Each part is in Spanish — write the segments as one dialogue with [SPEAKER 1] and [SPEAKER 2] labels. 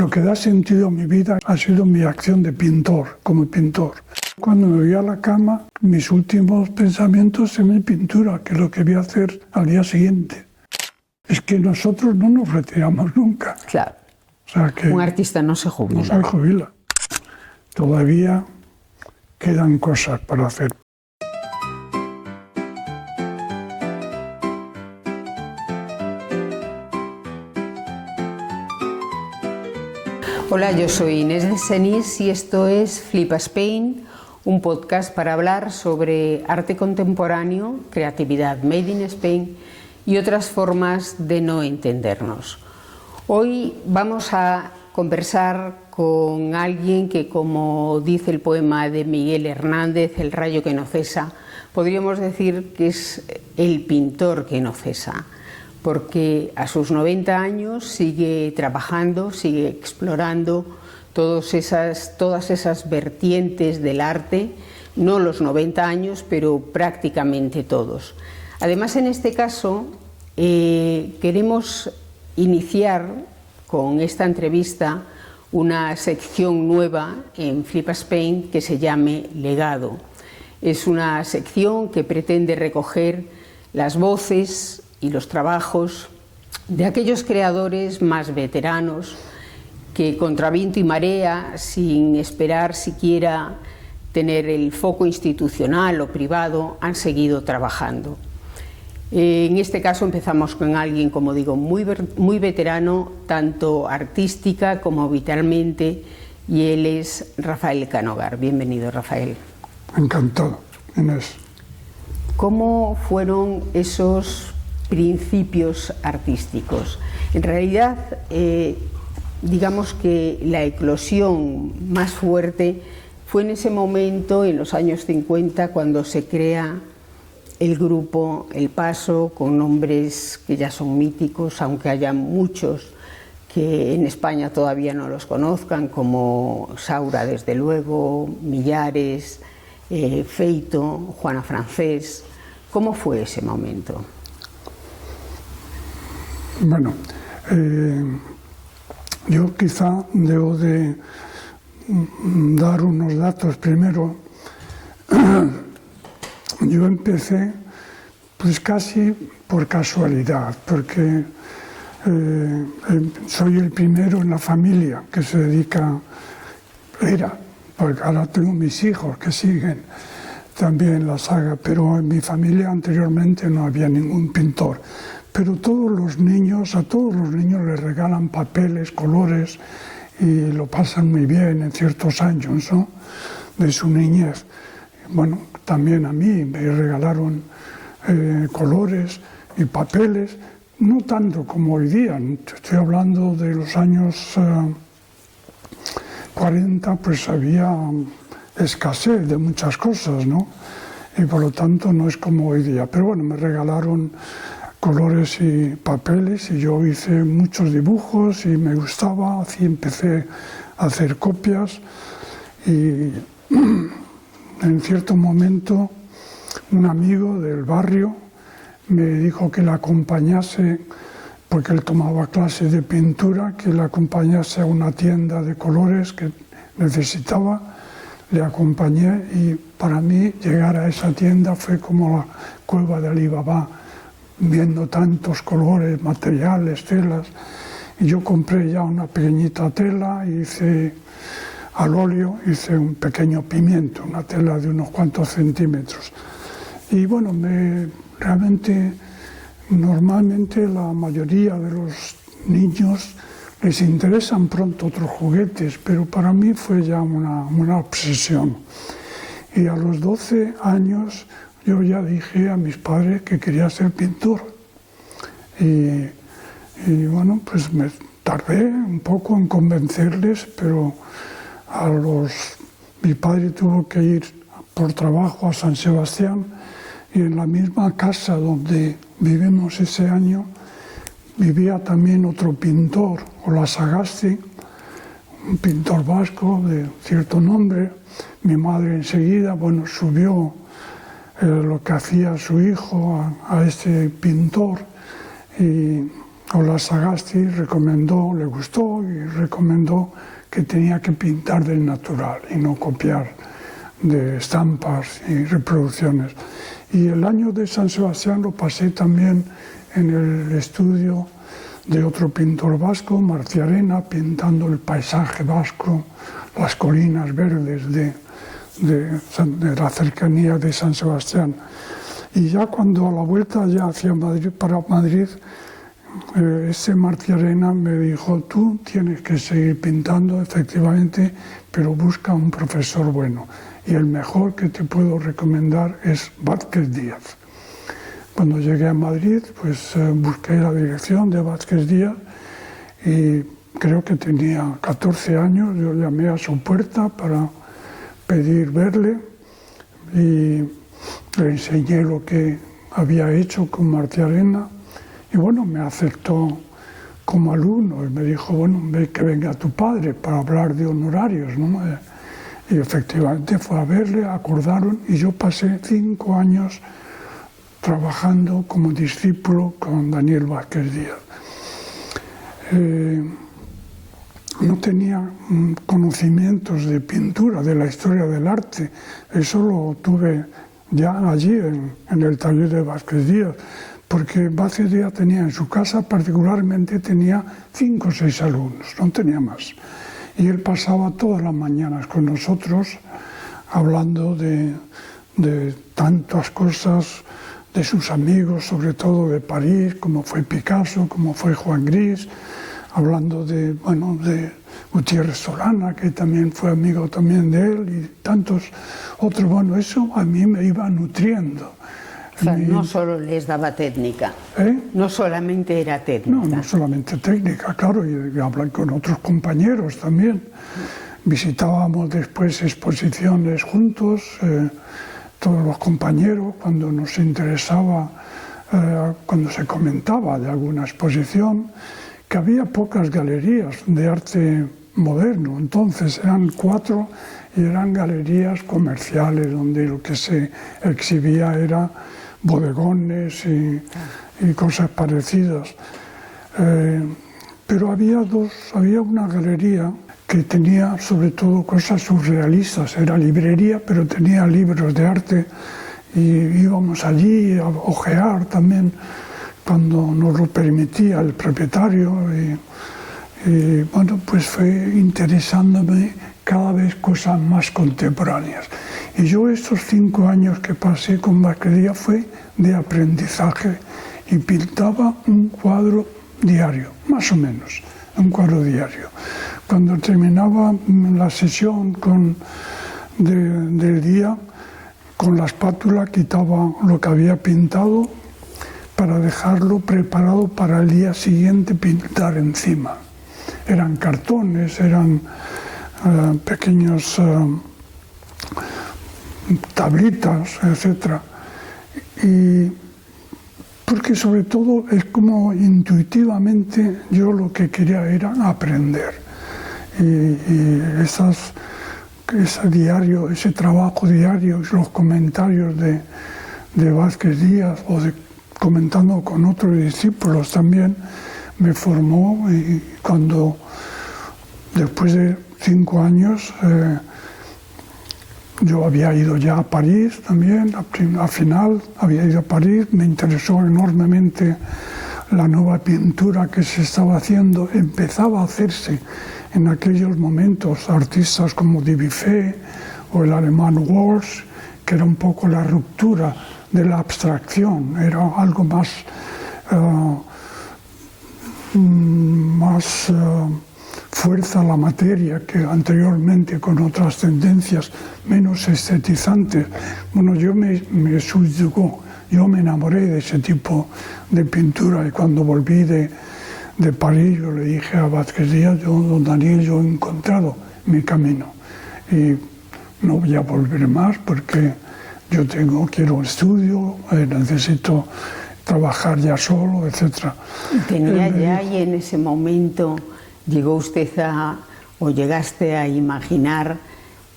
[SPEAKER 1] Lo que da sentido a mi vida ha sido mi acción de pintor, como pintor. Cuando me voy a la cama, mis últimos pensamientos en mi pintura, que es lo que voy a hacer al día siguiente. Es que nosotros no nos retiramos nunca.
[SPEAKER 2] Claro.
[SPEAKER 1] O sea que
[SPEAKER 2] Un artista no se jubila.
[SPEAKER 1] no se jubila. Todavía quedan cosas para hacer.
[SPEAKER 2] Hola, yo soy Inés de Senís y esto es Flip Spain, un podcast para hablar sobre arte contemporáneo, creatividad made in Spain y otras formas de no entendernos. Hoy vamos a conversar con alguien que, como dice el poema de Miguel Hernández, El rayo que no cesa, podríamos decir que es el pintor que no cesa, porque a sus 90 años sigue trabajando, sigue explorando todas esas vertientes del arte, no los 90 años, pero prácticamente todos. Además, en este caso, queremos iniciar con esta entrevista una sección nueva en Flip Spain que se llame Legado. Es una sección que pretende recoger las voces y los trabajos de aquellos creadores más veteranos que contra viento y marea, sin esperar siquiera tener el foco institucional o privado, han seguido trabajando. En este caso empezamos con alguien, como digo, muy veterano, tanto artística como vitalmente, y él es Rafael Canogar. Bienvenido, Rafael.
[SPEAKER 1] Encantado, Inés.
[SPEAKER 2] ¿Cómo fueron esos principios artísticos? En realidad, digamos que la eclosión más fuerte fue en ese momento, en los años 50, cuando se crea el grupo El Paso, con nombres que ya son míticos, aunque haya muchos que en España todavía no los conozcan, como Saura, desde luego, Millares, Feito, Juana Francés. ¿Cómo fue ese momento?
[SPEAKER 1] Bueno, yo quizá debo de dar unos datos primero. Yo empecé pues casi por casualidad, porque soy el primero en la familia que se dedica, porque ahora tengo mis hijos que siguen también la saga, pero en mi familia anteriormente no había ningún pintor. Pero a todos los niños les regalan papeles, colores, y lo pasan muy bien en ciertos años, ¿no?, de su niñez. Bueno, también a mí me regalaron colores y papeles, no tanto como hoy día. Estoy hablando de los años 40, pues había escasez de muchas cosas, ¿no? Y por lo tanto no es como hoy día. Pero bueno, me regalaron colores y papeles y yo hice muchos dibujos y me gustaba, así empecé a hacer copias y en cierto momento un amigo del barrio me dijo que le acompañase, porque él tomaba clases de pintura, que le acompañase a una tienda de colores que necesitaba. Le acompañé y para mí llegar a esa tienda fue como la cueva de Alí Baba, viendo tantos colores, materiales, telas. Y yo compré ya una pequeñita tela, al óleo hice un pequeño pimiento, una tela de unos cuantos centímetros. Y bueno, realmente, normalmente la mayoría de los niños les interesan pronto otros juguetes, pero para mí fue ya una obsesión. Y a los 12 años yo ya dije a mis padres que quería ser pintor. Y bueno, pues me tardé un poco en convencerles, pero mi padre tuvo que ir por trabajo a San Sebastián y en la misma casa donde vivimos ese año vivía también otro pintor, Olazábal, un pintor vasco de cierto nombre. Mi madre enseguida, bueno, subió lo que hacía su hijo a ese pintor y Ola Sagasti recomendó, le gustó y recomendó que tenía que pintar del natural y no copiar de estampas y reproducciones. Y el año de San Sebastián lo pasé también en el estudio de otro pintor vasco, Marciarena, pintando el paisaje vasco, las colinas verdes de la cercanía de San Sebastián. Y ya cuando a la vuelta ya hacia Madrid, para Madrid, ese Marciarena me dijo: tú tienes que seguir pintando, efectivamente, pero busca un profesor bueno. Y el mejor que te puedo recomendar es Vázquez Díaz. Cuando llegué a Madrid, pues busqué la dirección de Vázquez Díaz y creo que tenía 14 años. Yo llamé a su puerta para pedir verle y le enseñé lo que había hecho con Marciarena. Y bueno, me aceptó como alumno y me dijo: bueno, ve que venga tu padre para hablar de honorarios, ¿no? Y efectivamente fue a verle, acordaron, y yo pasé 5 años trabajando como discípulo con Daniel Vázquez Díaz. No tenía conocimientos de pintura, de la historia del arte, eso lo tuve ya allí en el taller de Vázquez Díaz, porque Vázquez Díaz tenía en su casa, particularmente tenía 5 o 6 alumnos, no tenía más. Y él pasaba todas las mañanas con nosotros hablando de tantas cosas, de sus amigos, sobre todo de París, como fue Picasso, como fue Juan Gris, hablando de Gutiérrez Solana, que también fue amigo también de él, y tantos otros. Bueno, eso a mí me iba nutriendo.
[SPEAKER 2] O sea, no solo les daba técnica, no solamente era técnica.
[SPEAKER 1] No solamente técnica, claro, y hablar con otros compañeros también. Visitábamos después exposiciones juntos, todos los compañeros, cuando nos interesaba, cuando se comentaba de alguna exposición, que había pocas galerías de arte moderno, entonces eran 4 y eran galerías comerciales donde lo que se exhibía era bodegones y cosas parecidas. Pero había una galería que tenía sobre todo cosas surrealistas, era librería, pero tenía libros de arte y íbamos allí a ojear también cuando nos lo permitía el propietario y bueno, pues fue interesándome cada vez cosas más contemporáneas. Y yo estos 5 años que pasé con Vázquez Díaz fue de aprendizaje y pintaba un cuadro diario, más o menos, un cuadro diario. Cuando terminaba la sesión del día, con la espátula quitaba lo que había pintado para dejarlo preparado para el día siguiente pintar encima. Eran cartones, eran pequeños tablitas, etc. Y porque sobre todo es como intuitivamente yo lo que quería era aprender. Y ese diario, ese trabajo diario, los comentarios de Vázquez Díaz comentando con otros discípulos también me formó, y cuando después de 5 años yo había ido ya a París también, al final había ido a París, me interesó enormemente la nueva pintura que se estaba haciendo, empezaba a hacerse en aquellos momentos artistas como Dubuffet o el alemán Walsh, que era un poco la ruptura de la abstracción, era algo más fuerza a la materia que anteriormente con otras tendencias menos estetizantes. Bueno, yo me subyugó, yo me enamoré de ese tipo de pintura y cuando volví de París yo le dije a Vázquez Díaz: don Daniel, yo he encontrado mi camino y no voy a volver más porque yo quiero estudio, necesito trabajar ya solo, etc.
[SPEAKER 2] ¿Tenía ya y en ese momento llegó usted o llegaste a imaginar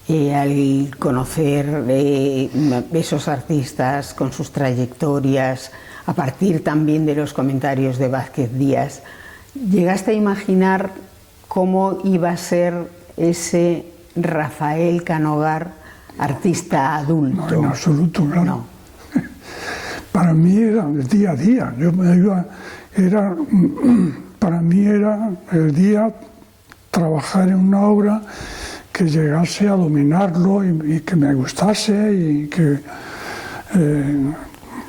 [SPEAKER 2] al conocer esos artistas con sus trayectorias, a partir también de los comentarios de Vázquez Díaz, ¿llegaste a imaginar cómo iba a ser ese Rafael Canogar, artista adulto?
[SPEAKER 1] No, en absoluto, claro.
[SPEAKER 2] No.
[SPEAKER 1] Para mí era el día a día. Para mí era el día trabajar en una obra que llegase a dominarlo y que me gustase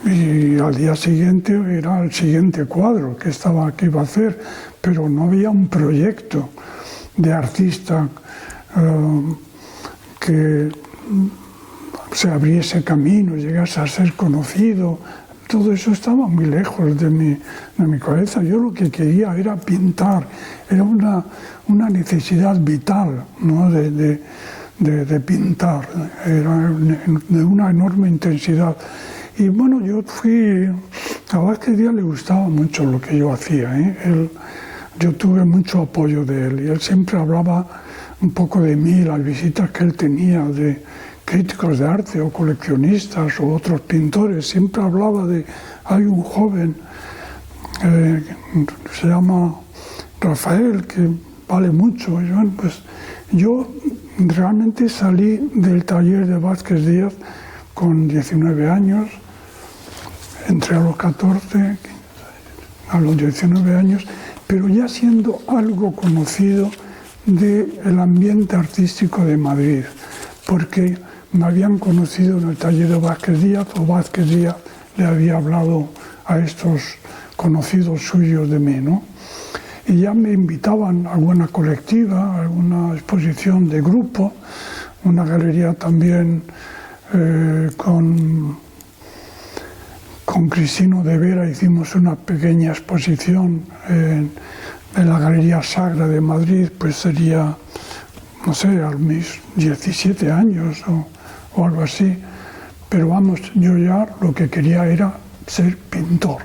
[SPEAKER 1] y al día siguiente era el siguiente cuadro que iba a hacer, pero no había un proyecto de artista que se abriese camino, llegase a ser conocido. Todo eso estaba muy lejos de mi cabeza. Yo lo que quería era pintar, era una necesidad vital, ¿no? de pintar, era de una enorme intensidad. Y bueno, a Vázquez Díaz le gustaba mucho lo que yo hacía, ¿eh? Yo tuve mucho apoyo de él y él siempre hablaba un poco de mí, las visitas que él tenía de críticos de arte o coleccionistas o otros pintores. Siempre hablaba hay un joven, se llama Rafael, que vale mucho. Y bueno, pues yo realmente salí del taller de Vázquez Díaz con 19 años, entré a los 14, a los 19 años, pero ya siendo algo conocido del ambiente artístico de Madrid, porque me habían conocido en el taller de Vázquez Díaz, o Vázquez Díaz le había hablado a estos conocidos suyos de mí, ¿no? Y ya me invitaban a alguna colectiva, a alguna exposición de grupo, una galería también con Cristino de Vera hicimos una pequeña exposición en la Galería Sagra de Madrid, pues sería, no sé, a mis 17 años o algo así. Pero vamos, yo ya lo que quería era ser pintor.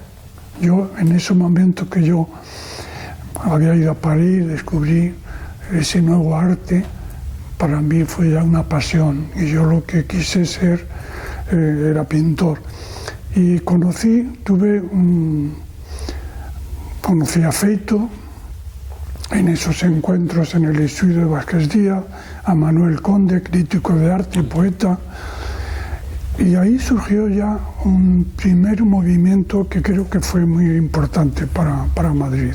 [SPEAKER 1] Yo en ese momento que yo había ido a París, descubrí ese nuevo arte, para mí fue ya una pasión y yo lo que quise ser era pintor. Y conocí a Feito en esos encuentros en el estudio de Vázquez Díaz, a Manuel Conde, crítico de arte y poeta, y ahí surgió ya un primer movimiento que creo que fue muy importante para Madrid.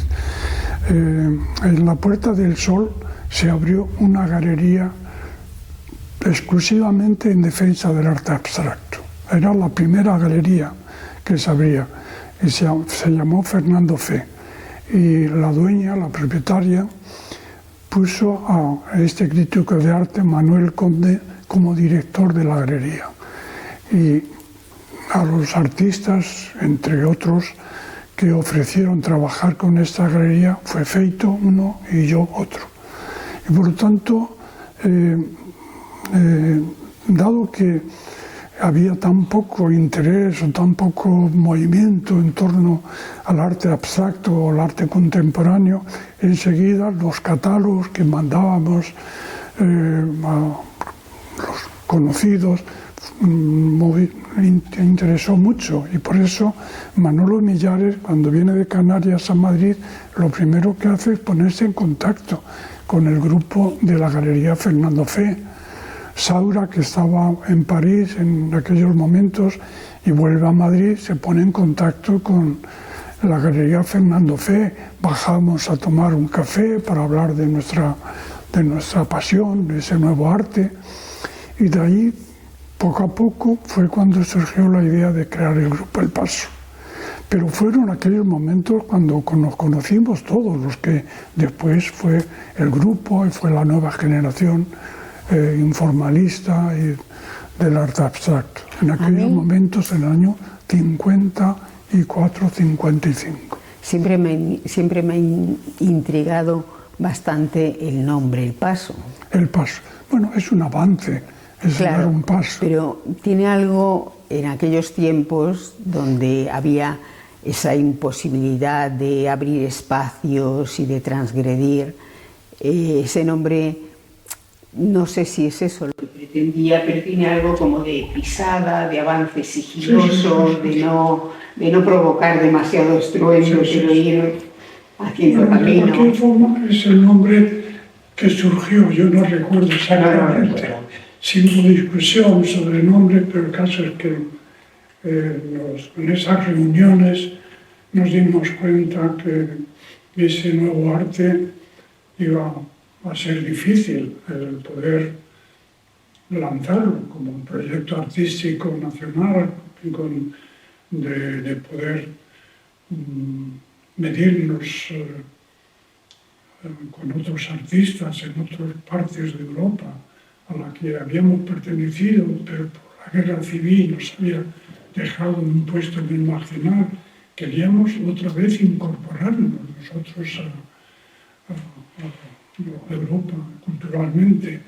[SPEAKER 1] En la Puerta del Sol se abrió una galería exclusivamente en defensa del arte abstracto. Era la primera galería que se abría y se llamó Fernando Fe. Y la dueña, la propietaria, puso a este crítico de arte, Manuel Conde, como director de la galería. Y a los artistas, entre otros, que ofrecieron trabajar con esta galería, fue Feito uno y yo otro. Y por lo tanto, dado que había tan poco interés o tan poco movimiento en torno al arte abstracto o al arte contemporáneo, enseguida los catálogos que mandábamos a los conocidos interesó mucho, y por eso Manolo Millares, cuando viene de Canarias a Madrid, lo primero que hace es ponerse en contacto con el grupo de la Galería Fernando Fe. Saura, que estaba en París en aquellos momentos y vuelve a Madrid, se pone en contacto con la Galería Fernando Fe. Bajamos a tomar un café para hablar de nuestra pasión, de ese nuevo arte, y de ahí, poco a poco, fue cuando surgió la idea de crear el grupo El Paso. Pero fueron aquellos momentos cuando nos conocimos todos, los que después fue el grupo y fue la nueva generación informalista y del arte abstracto. En aquellos momentos, en el año 54, 55.
[SPEAKER 2] Siempre me ha intrigado bastante el nombre, El Paso.
[SPEAKER 1] El Paso. Bueno, es un avance, es dar un paso.
[SPEAKER 2] Pero tiene algo en aquellos tiempos donde había esa imposibilidad de abrir espacios y de transgredir. Ese nombre no sé si es eso lo que pretendía, pero tiene algo como de pisada, de avance sigiloso, de no provocar demasiado estruendo, pero ir haciendo camino.
[SPEAKER 1] De cualquier forma, es el nombre que surgió, yo no recuerdo exactamente. Sí hubo discusión sobre el nombre, pero el caso es que en esas reuniones nos dimos cuenta que ese nuevo arte iba a ser difícil el poder lanzarlo como un proyecto artístico nacional, de poder medirnos con otros artistas en otras partes de Europa a la que habíamos pertenecido, pero por la guerra civil nos había dejado en un puesto en el marginal. Queríamos otra vez incorporarnos nosotros a Europa culturalmente.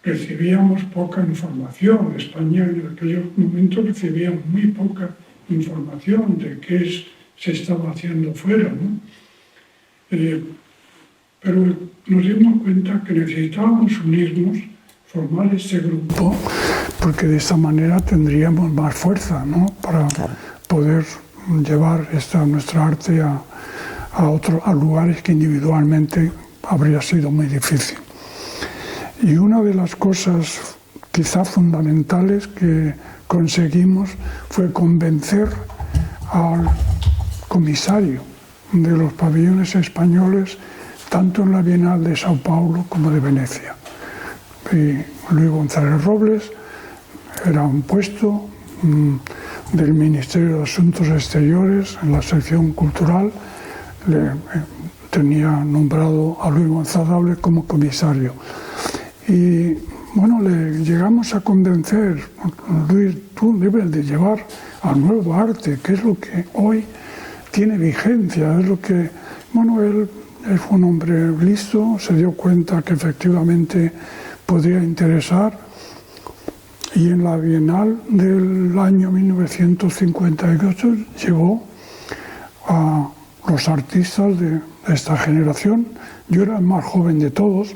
[SPEAKER 1] Recibíamos poca información. España en aquellos momentos recibía muy poca información de qué se estaba haciendo fuera, ¿no? Pero nos dimos cuenta que necesitábamos unirnos, formar este grupo, porque de esta manera tendríamos más fuerza, ¿no? Para poder llevar nuestra arte a lugares que individualmente habría sido muy difícil. Y una de las cosas quizá fundamentales que conseguimos fue convencer al comisario de los pabellones españoles, tanto en la Bienal de Sao Paulo como de Venecia. Y Luis González Robles era un puesto del Ministerio de Asuntos Exteriores en la sección cultural. Tenía nombrado a Luis González Robles como comisario. Y bueno, le llegamos a convencer: Luis, tú debes de llevar al nuevo arte, que es lo que hoy tiene vigencia, es lo que... Bueno, él fue un hombre listo, se dio cuenta que efectivamente podría interesar, y en la Bienal del año 1958 llevó a los artistas de esta generación. Yo era el más joven de todos,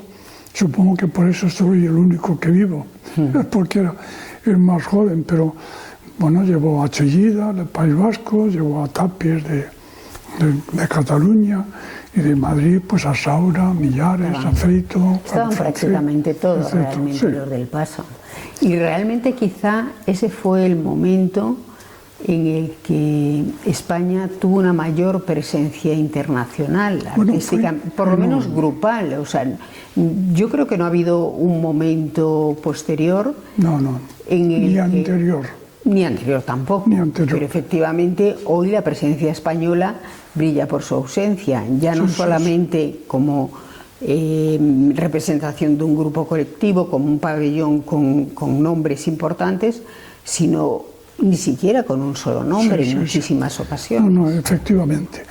[SPEAKER 1] supongo que por eso soy el único que vivo, porque era el más joven, pero bueno, llevó a Chillida, del País Vasco, llevó a Tapies de Cataluña, y de Madrid pues a Saura, Millares, a Feito.
[SPEAKER 2] Estaban prácticamente todos realmente los del Paso. Y realmente quizá ese fue el momento en el que España tuvo una mayor presencia internacional, artística, por lo menos grupal. O sea, yo creo que no ha habido un momento posterior.
[SPEAKER 1] Ni anterior.
[SPEAKER 2] Ni anterior tampoco.
[SPEAKER 1] Ni anterior.
[SPEAKER 2] Pero efectivamente hoy la presencia española brilla por su ausencia, ya no solamente como representación de un grupo colectivo, como un pabellón con nombres importantes, sino ni siquiera con un solo nombre en muchísimas ocasiones.
[SPEAKER 1] No, efectivamente.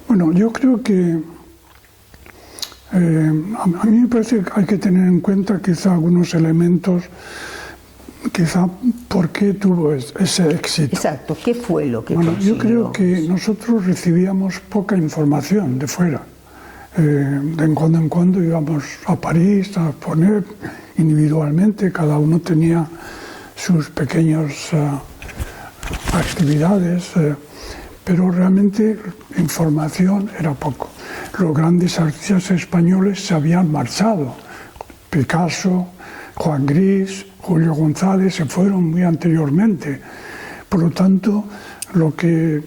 [SPEAKER 1] Bueno, yo creo que a mí me parece que hay que tener en cuenta quizá algunos elementos, quizá por qué tuvo ese éxito.
[SPEAKER 2] Exacto, ¿qué fue lo que consiguió?
[SPEAKER 1] Yo creo que nosotros recibíamos poca información de fuera. De en cuando íbamos a París a exponer individualmente, cada uno tenía sus pequeñas actividades, pero realmente información era poco. Los grandes artistas españoles se habían marchado. Picasso, Juan Gris, Julio González se fueron muy anteriormente. Por lo tanto, lo que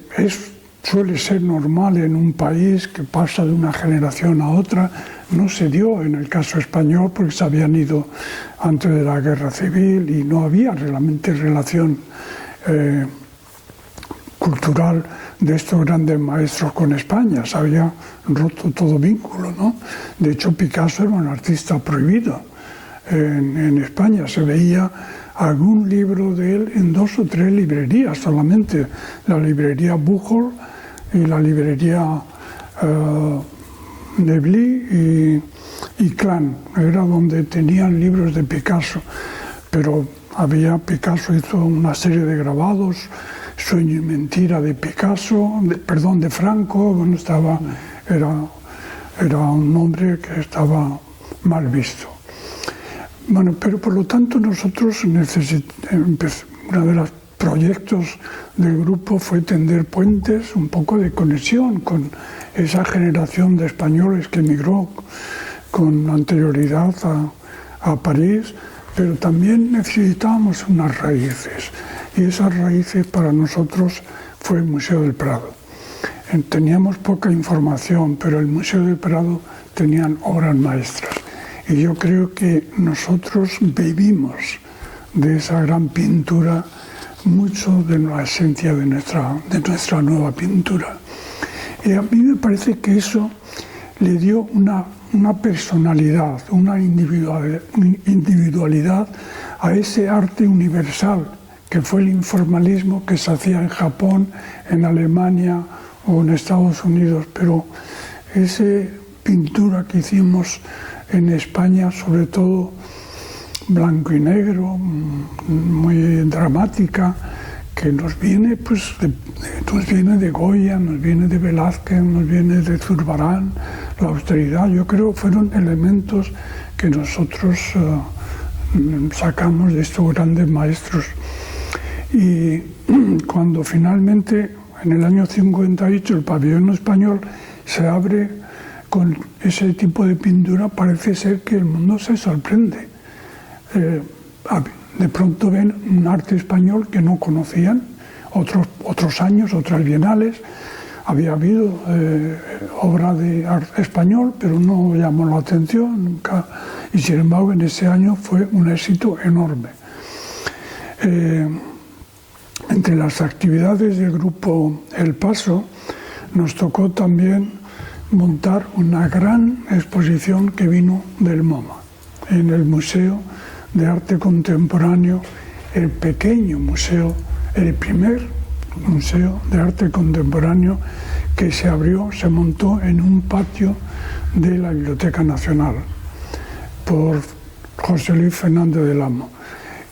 [SPEAKER 1] suele ser normal en un país que pasa de una generación a otra, no se dio en el caso español porque se habían ido antes de la guerra civil y no había realmente relación cultural de estos grandes maestros con España. Se había roto todo vínculo, ¿no? De hecho, Picasso era un artista prohibido en España. Se veía algún libro de él en 2 o 3 librerías solamente, la librería Bujol y la librería Nebli y Clan, era donde tenían libros de Picasso, pero Picasso hizo una serie de grabados, Sueño y mentira de Picasso, de Franco. Bueno, era un hombre que estaba mal visto. Bueno, pero por lo tanto nosotros uno de los proyectos del grupo fue tender puentes, un poco de conexión con esa generación de españoles que emigró con anterioridad a París, pero también necesitábamos unas raíces, y esas raíces para nosotros fue el Museo del Prado. Teníamos poca información, pero el Museo del Prado tenían obras maestras, y yo creo que nosotros bebimos de esa gran pintura mucho de la esencia de nuestra nueva pintura. Y a mí me parece que eso le dio una personalidad, una individualidad a ese arte universal que fue el informalismo que se hacía en Japón, en Alemania o en Estados Unidos, pero esa pintura que hicimos en España, sobre todo blanco y negro, muy dramática, que nos viene, nos viene de Goya, nos viene de Velázquez, nos viene de Zurbarán, la austeridad. Yo creo que fueron elementos que nosotros sacamos de estos grandes maestros. Y cuando finalmente, en el año 58, el pabellón español se abre con ese tipo de pintura, parece ser que el mundo se sorprende. De pronto ven un arte español que no conocían. Otros años, otras bienales, había habido obra de arte español, pero no llamó la atención nunca, y sin embargo en ese año fue un éxito enorme. Entre las actividades del grupo El Paso nos tocó también montar una gran exposición que vino del MoMA, en el Museo de Arte Contemporáneo, el pequeño museo, el primer museo de arte contemporáneo que se abrió, se montó en un patio de la Biblioteca Nacional por José Luis Fernández del Amo.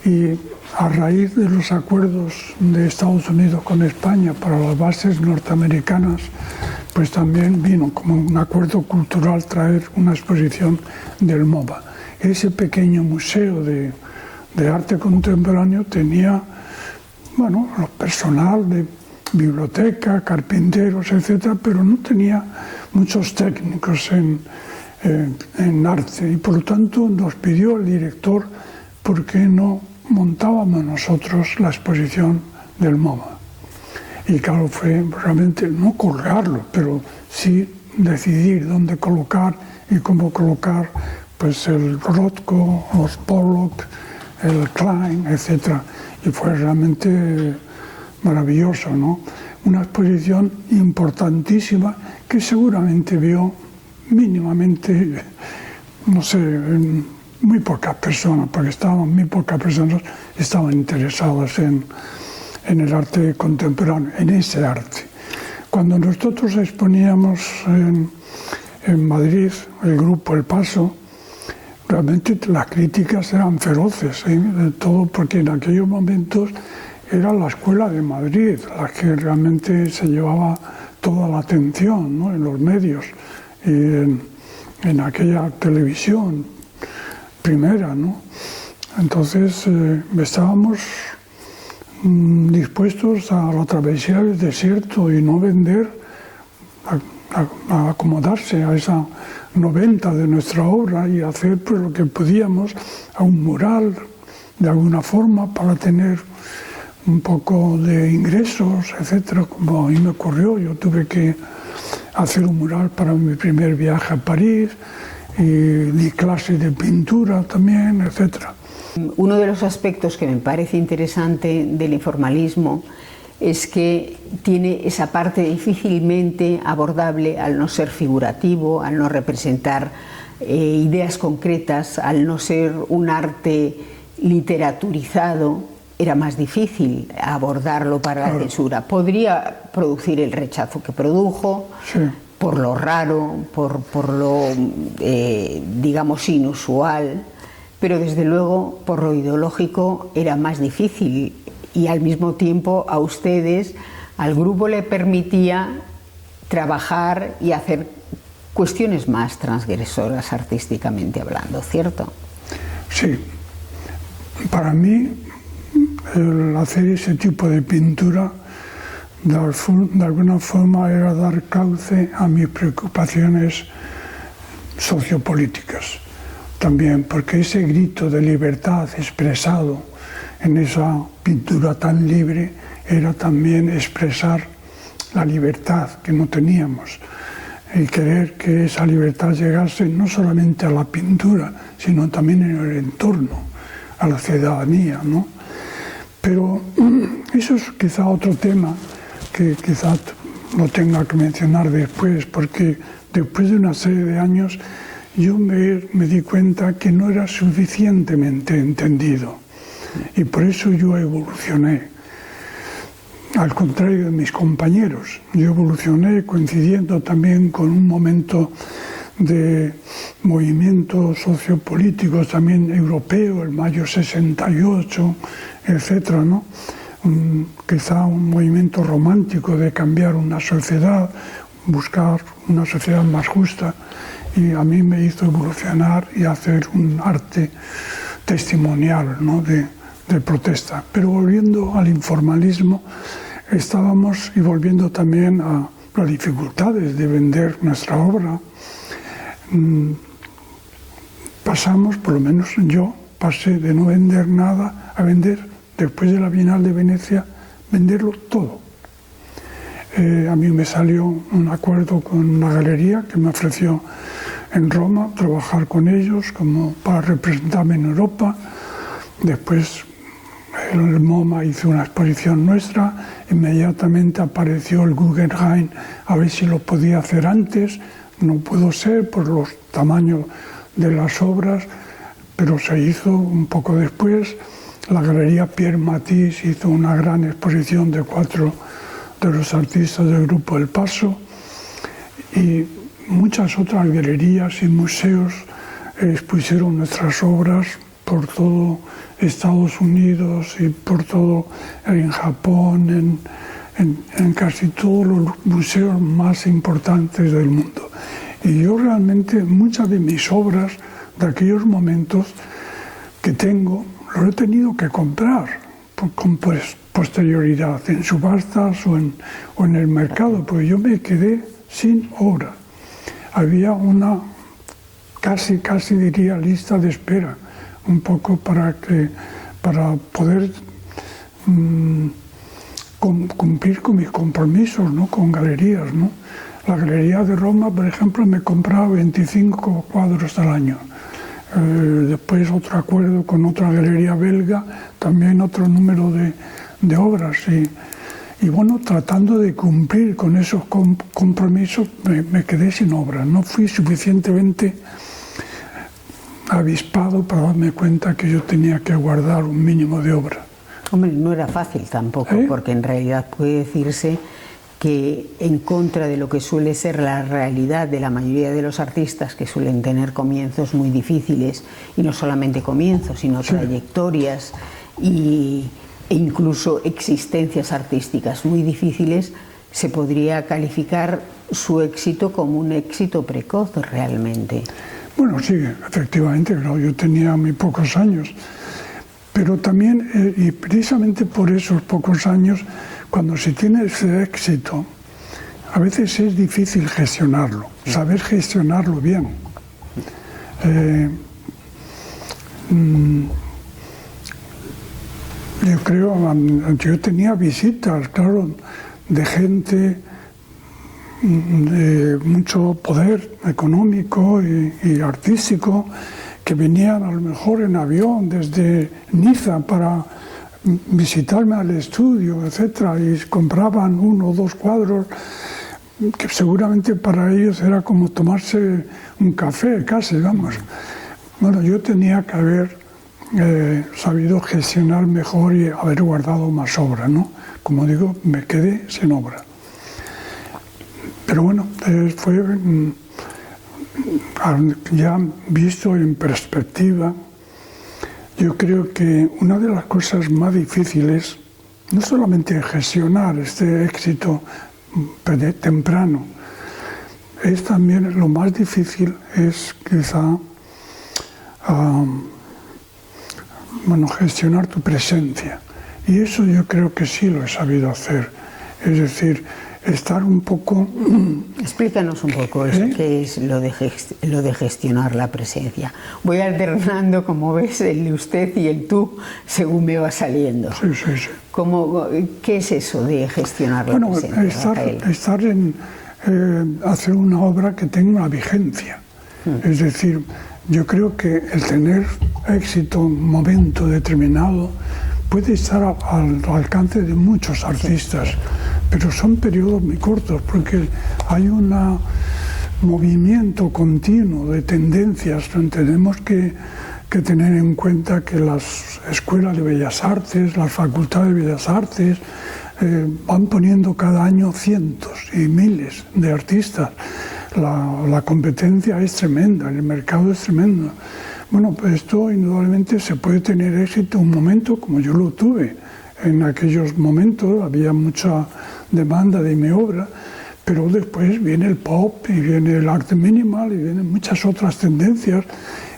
[SPEAKER 1] Y a raíz de los acuerdos de Estados Unidos con España para las bases norteamericanas, pues también vino como un acuerdo cultural traer una exposición del MoMA. Ese pequeño museo de arte contemporáneo tenía, bueno, lo personal de biblioteca, carpinteros, etcétera, pero no tenía muchos técnicos en arte, y por lo tanto nos pidió el director por qué no montábamos nosotros la exposición del MoMA. Y claro, fue realmente no colgarlo, pero sí decidir dónde colocar y cómo colocar pues el Rothko, los Pollock, el Klein, etc. Y fue realmente maravilloso, ¿no? Una exposición importantísima que seguramente vio mínimamente, no sé, muy pocas personas, porque muy pocas personas estaban interesadas en el arte contemporáneo, en ese arte. Cuando nosotros exponíamos en Madrid, el grupo El Paso, realmente las críticas eran feroces, todo porque en aquellos momentos era la Escuela de Madrid la que realmente se llevaba toda la atención, ¿no?, en los medios y en aquella televisión primera, ¿no? Entonces estábamos dispuestos a la travesía del desierto y no vender, a acomodarse a esa noventa de nuestra obra y hacer pues lo que podíamos, a un mural de alguna forma para tener un poco de ingresos, etcétera. Como a mí me ocurrió, yo tuve que hacer un mural para mi primer viaje a París y di clases de pintura también, etcétera.
[SPEAKER 2] Uno de los aspectos que me parece interesante del informalismo es que tiene esa parte difícilmente abordable al no ser figurativo, al no representar ideas concretas, al no ser un arte literaturizado. Era más difícil abordarlo para la censura. Podría producir el rechazo que produjo, sí, por lo raro, por lo, digamos, inusual, pero desde luego por lo ideológico era más difícil, y al mismo tiempo a ustedes, al grupo, le permitía trabajar y hacer cuestiones más transgresoras artísticamente hablando, ¿cierto?
[SPEAKER 1] Sí, para mí el hacer ese tipo de pintura de alguna forma era dar cauce a mis preocupaciones sociopolíticas también, porque ese grito de libertad expresado en esa pintura tan libre era también expresar la libertad que no teníamos y querer que esa libertad llegase no solamente a la pintura, sino también en el entorno, a la ciudadanía, ¿no? Pero eso es quizá otro tema que quizá lo tenga que mencionar después, porque después de una serie de años yo me di cuenta que no era suficientemente entendido y por eso yo evolucioné. Al contrario de mis compañeros, yo evolucioné coincidiendo también con un momento de movimientos sociopolíticos también europeos, el Mayo 68, etcétera, ¿no? Quizá un movimiento romántico de cambiar una sociedad, buscar una sociedad más justa, y a mí me hizo evolucionar y hacer un arte testimonial, ¿no? de protesta. Pero volviendo al informalismo, estábamos, y volviendo también a las dificultades de vender nuestra obra, pasamos, por lo menos yo, pasé de no vender nada a vender, después de la Bienal de Venecia, venderlo todo. A mí me salió un acuerdo con una galería que me ofreció en Roma trabajar con ellos como para representarme en Europa. Después el MoMA hizo una exposición nuestra, inmediatamente apareció el Guggenheim a ver si lo podía hacer antes. No pudo ser por los tamaños de las obras, pero se hizo un poco después. La Galería Pierre Matisse hizo una gran exposición de 4 de los artistas del Grupo El Paso, y muchas otras galerías y museos expusieron nuestras obras por todo Estados Unidos y por todo en Japón, en casi todos los museos más importantes del mundo. Y yo realmente muchas de mis obras de aquellos momentos que tengo, lo he tenido que comprar con posterioridad, en subastas o en el mercado, porque yo me quedé sin obra. Había una casi diría lista de espera, un poco para poder cumplir con mis compromisos, ¿no? Con galerías, ¿no? La Galería de Roma, por ejemplo, me compraba 25 cuadros al año. Después otro acuerdo con otra galería belga, también otro número de obras. Y bueno, tratando de cumplir con esos compromisos, me quedé sin obra. No fui suficientemente avispado para darme cuenta que yo tenía que guardar un mínimo de obra.
[SPEAKER 2] Hombre, no era fácil tampoco, porque en realidad puede decirse que en contra de lo que suele ser la realidad de la mayoría de los artistas, que suelen tener comienzos muy difíciles, y no solamente comienzos, sino trayectorias e incluso existencias artísticas muy difíciles, se podría calificar su éxito como un éxito precoz realmente.
[SPEAKER 1] Bueno, sí, efectivamente, claro, yo tenía muy pocos años, pero también, y precisamente por esos pocos años, cuando se tiene ese éxito, a veces es difícil gestionarlo, saber gestionarlo bien. Yo creo, yo tenía visitas, claro, de gente de mucho poder económico y artístico, que venían a lo mejor en avión desde Niza para visitarme al estudio, etcétera, y compraban 1 o 2 cuadros que seguramente para ellos era como tomarse un café, casi, vamos. Bueno, yo tenía que haber sabido gestionar mejor y haber guardado más obra, ¿no? Como digo, me quedé sin obra. Pero bueno, fue ya visto en perspectiva. Yo creo que una de las cosas más difíciles, no solamente gestionar este éxito temprano, es también lo más difícil es quizá bueno, gestionar tu presencia. Y eso yo creo que sí lo he sabido hacer. Es decir, estar un poco...
[SPEAKER 2] Explícanos un poco eso, qué es lo de gestionar la presencia. Voy alternando, como ves, el usted y el tú, según me va saliendo.
[SPEAKER 1] Sí, sí, sí.
[SPEAKER 2] ¿Qué es eso de gestionar la presencia, Rafael?
[SPEAKER 1] Hacer una obra que tenga una vigencia. Es decir, yo creo que el tener éxito en un momento determinado puede estar al alcance de muchos artistas, pero son periodos muy cortos, porque hay un movimiento continuo de tendencias. Tenemos que tener en cuenta que las escuelas de Bellas Artes, las facultades de Bellas Artes, van poniendo cada año cientos y miles de artistas. La competencia es tremenda, el mercado es tremendo. Bueno, pues esto indudablemente se puede tener éxito en un momento como yo lo tuve. En aquellos momentos había mucha demanda de mi obra, pero después viene el pop y viene el arte minimal y vienen muchas otras tendencias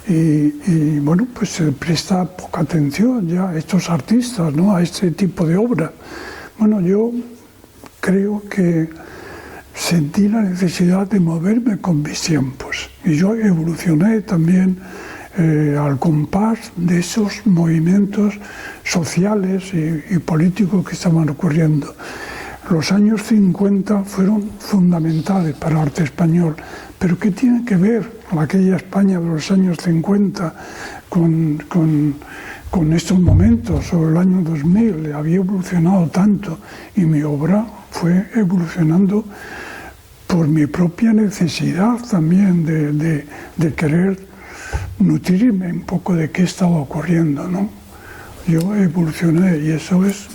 [SPEAKER 1] y bueno, pues se presta poca atención ya a estos artistas, ¿no?, a este tipo de obra. Bueno, yo creo que sentí la necesidad de moverme con mis tiempos y yo evolucioné también al compás de esos movimientos sociales y políticos que estaban ocurriendo. Los años 50 fueron fundamentales para el arte español, pero ¿qué tiene que ver aquella España de los años 50 con estos momentos, o el año 2000? Había evolucionado tanto y mi obra fue evolucionando por mi propia necesidad también de querer nutrirme un poco de qué estaba ocurriendo, ¿no? Yo evolucioné y eso es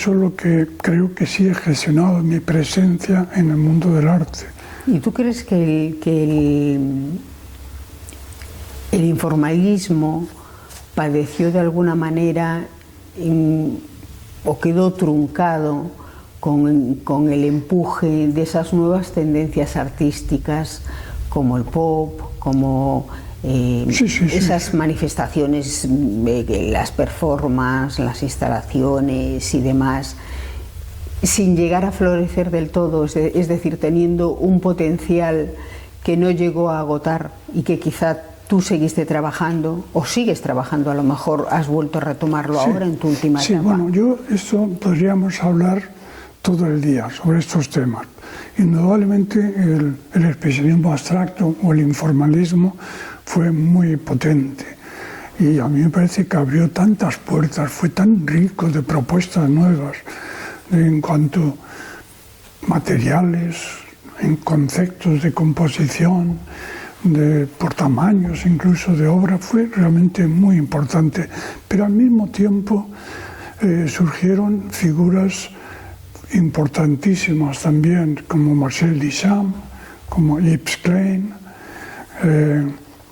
[SPEAKER 1] lo que creo que sí he gestionado mi presencia en el mundo del arte.
[SPEAKER 2] ¿Y tú crees que el informalismo padeció de alguna manera o quedó truncado con el empuje de esas nuevas tendencias artísticas como el pop, como esas manifestaciones, las performances, las instalaciones y demás, sin llegar a florecer del todo, es decir, teniendo un potencial que no llegó a agotar y que quizá tú seguiste trabajando o sigues trabajando, a lo mejor has vuelto a retomarlo ahora en tu última etapa?
[SPEAKER 1] Sí, bueno, esto podríamos hablar todo el día sobre estos temas. Indudablemente el expresionismo abstracto o el informalismo fue muy potente y a mí me parece que abrió tantas puertas, fue tan rico de propuestas nuevas en cuanto a materiales, en conceptos de composición, por tamaños incluso de obra, fue realmente muy importante. Pero al mismo tiempo surgieron figuras importantísimas también, como Marcel Duchamp, como Yves Klein,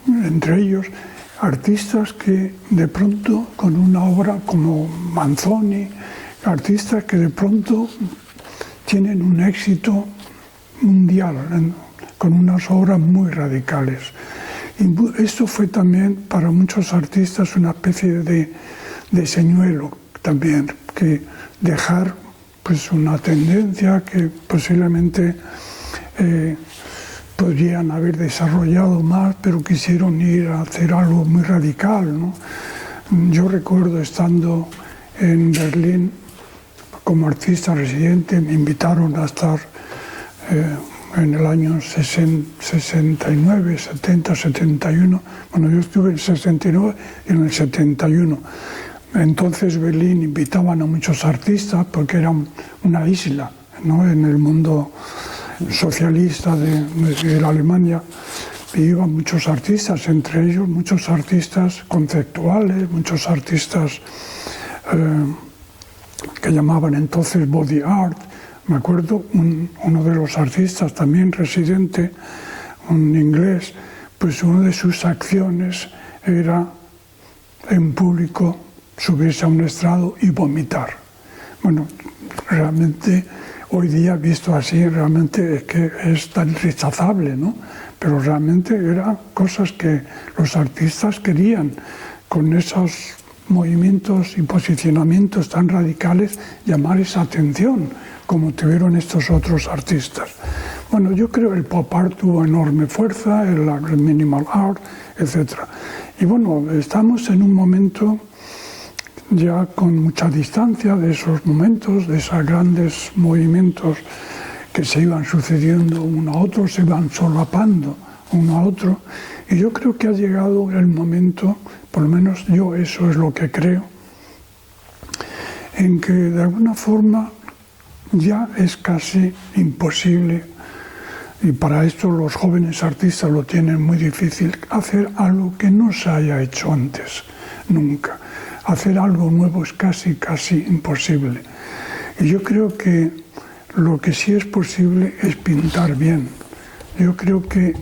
[SPEAKER 1] entre ellos artistas que de pronto con una obra como Manzoni, artistas que de pronto tienen un éxito mundial con unas obras muy radicales. Y esto fue también para muchos artistas una especie de señuelo también, que dejar pues una tendencia que posiblemente podrían haber desarrollado más, pero quisieron ir a hacer algo muy radical, ¿no? Yo recuerdo estando en Berlín como artista residente, me invitaron a estar en el año 69, 70, 71. Bueno, yo estuve en el 69 y en el 71. Entonces Berlín invitaban a muchos artistas porque era una isla, ¿no?, en el mundo socialista de la Alemania. Y iban muchos artistas, entre ellos muchos artistas conceptuales, muchos artistas que llamaban entonces body art. Me acuerdo uno de los artistas también residente, un inglés, pues una de sus acciones era en público subirse a un estrado y vomitar. Bueno, realmente hoy día visto así, realmente es que es tan rechazable, ¿no? Pero realmente eran cosas que los artistas querían con esos movimientos y posicionamientos tan radicales, llamar esa atención, como tuvieron estos otros artistas. Bueno, yo creo que el pop art tuvo enorme fuerza, el minimal art, etc. Y bueno, estamos en un momento ya con mucha distancia de esos momentos, de esos grandes movimientos que se iban sucediendo uno a otro, se iban solapando uno a otro. Y yo creo que ha llegado el momento, por lo menos yo eso es lo que creo, en que de alguna forma ya es casi imposible, y para esto los jóvenes artistas lo tienen muy difícil, hacer algo que no se haya hecho antes, nunca. Hacer algo nuevo es casi imposible. Y yo creo que lo que sí es posible es pintar bien. Yo creo que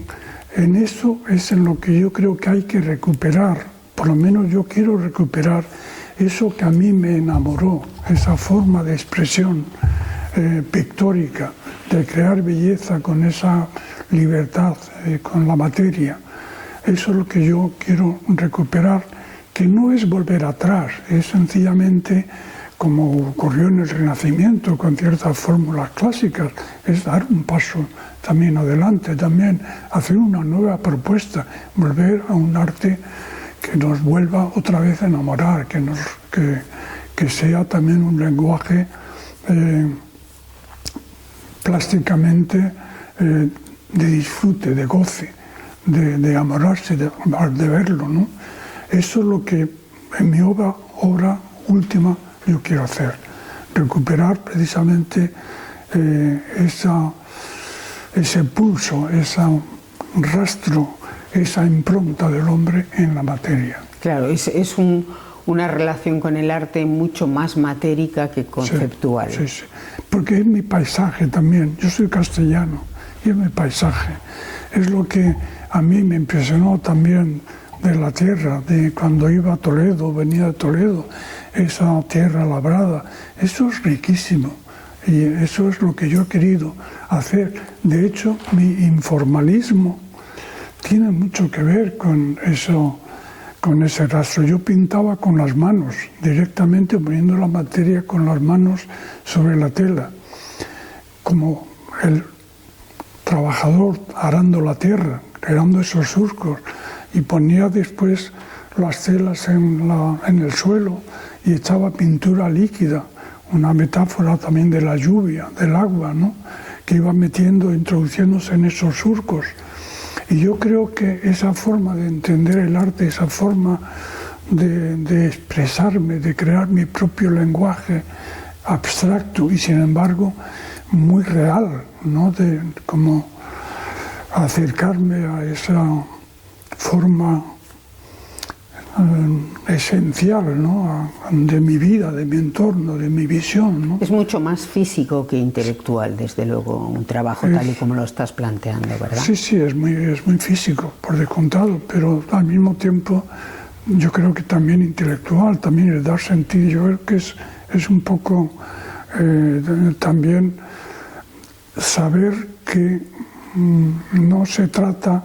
[SPEAKER 1] en eso es en lo que yo creo que hay que recuperar, por lo menos yo quiero recuperar eso que a mí me enamoró, esa forma de expresión pictórica, de crear belleza con esa libertad, con la materia. Eso es lo que yo quiero recuperar, que no es volver atrás, es sencillamente, como ocurrió en el Renacimiento con ciertas fórmulas clásicas, es dar un paso también adelante, también hacer una nueva propuesta, volver a un arte que nos vuelva otra vez a enamorar, que sea también un lenguaje plásticamente de disfrute, de goce, de amorarse, de verlo, ¿no? Eso es lo que en mi obra última yo quiero hacer, recuperar precisamente ese pulso, ese rastro, esa impronta del hombre en la materia.
[SPEAKER 2] Claro, es una relación con el arte mucho más matérica que conceptual.
[SPEAKER 1] Sí, sí, porque es mi paisaje también. Yo soy castellano y es mi paisaje. Es lo que a mí me impresionó también de la tierra, de cuando iba a Toledo, venía de Toledo, esa tierra labrada. Eso es riquísimo y eso es lo que yo he querido hacer. De hecho, mi informalismo tiene mucho que ver con eso, con ese rastro. Yo pintaba con las manos, directamente poniendo la materia con las manos sobre la tela, como el trabajador arando la tierra, creando esos surcos, y ponía después las telas en el suelo y echaba pintura líquida, una metáfora también de la lluvia, del agua, ¿no?, que iba metiendo, introduciéndose en esos surcos. Y yo creo que esa forma de entender el arte, esa forma de expresarme, de crear mi propio lenguaje abstracto y sin embargo muy real, ¿no?, de como acercarme a esa forma esencial, ¿no?, de mi vida, de mi entorno, de mi visión, ¿no?
[SPEAKER 2] Es mucho más físico que intelectual, desde luego, un trabajo tal y como lo estás planteando, ¿verdad?
[SPEAKER 1] Sí, sí, es muy físico, por descontado, pero al mismo tiempo yo creo que también intelectual, también el dar sentido. Yo creo que es un poco también saber que no se trata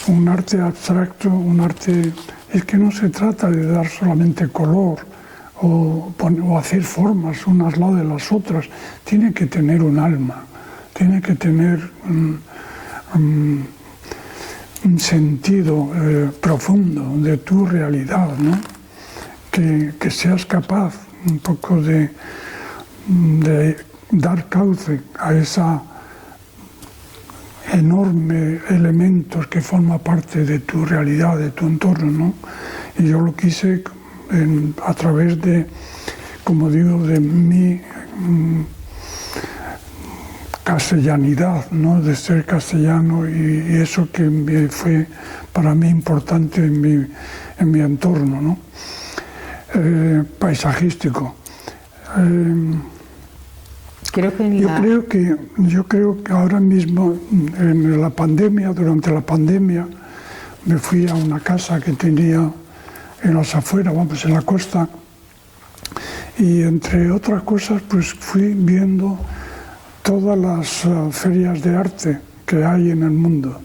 [SPEAKER 1] un arte abstracto, un arte... Es que no se trata de dar solamente color o hacer formas unas al lado de las otras. Tiene que tener un alma, tiene que tener un sentido profundo de tu realidad, ¿no? Que seas capaz un poco de dar cauce a esa enorme elementos que forma parte de tu realidad, de tu entorno, ¿no? Y yo lo quise a través de, como digo, de mi castellanidad, ¿no?, de ser castellano y eso que fue para mí importante en mi entorno, ¿no?, paisajístico. Yo creo que ahora mismo, en la pandemia, durante la pandemia, me fui a una casa que tenía en las afueras, vamos, en la costa, y entre otras cosas, pues fui viendo todas las ferias de arte que hay en el mundo.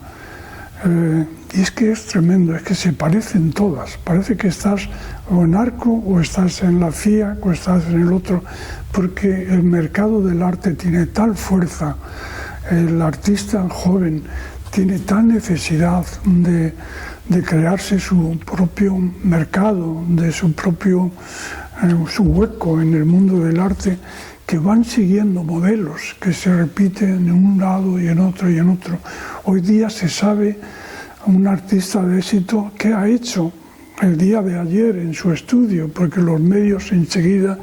[SPEAKER 1] Y es que es tremendo, es que se parecen todas. Parece que estás o en Arco, o estás en la FIA, o estás en el otro, porque el mercado del arte tiene tal fuerza, el artista joven tiene tal necesidad de crearse su propio mercado, de su propio su hueco en el mundo del arte, que van siguiendo modelos que se repiten en un lado y en otro y en otro. Hoy día se sabe un artista de éxito qué ha hecho el día de ayer en su estudio, porque los medios enseguida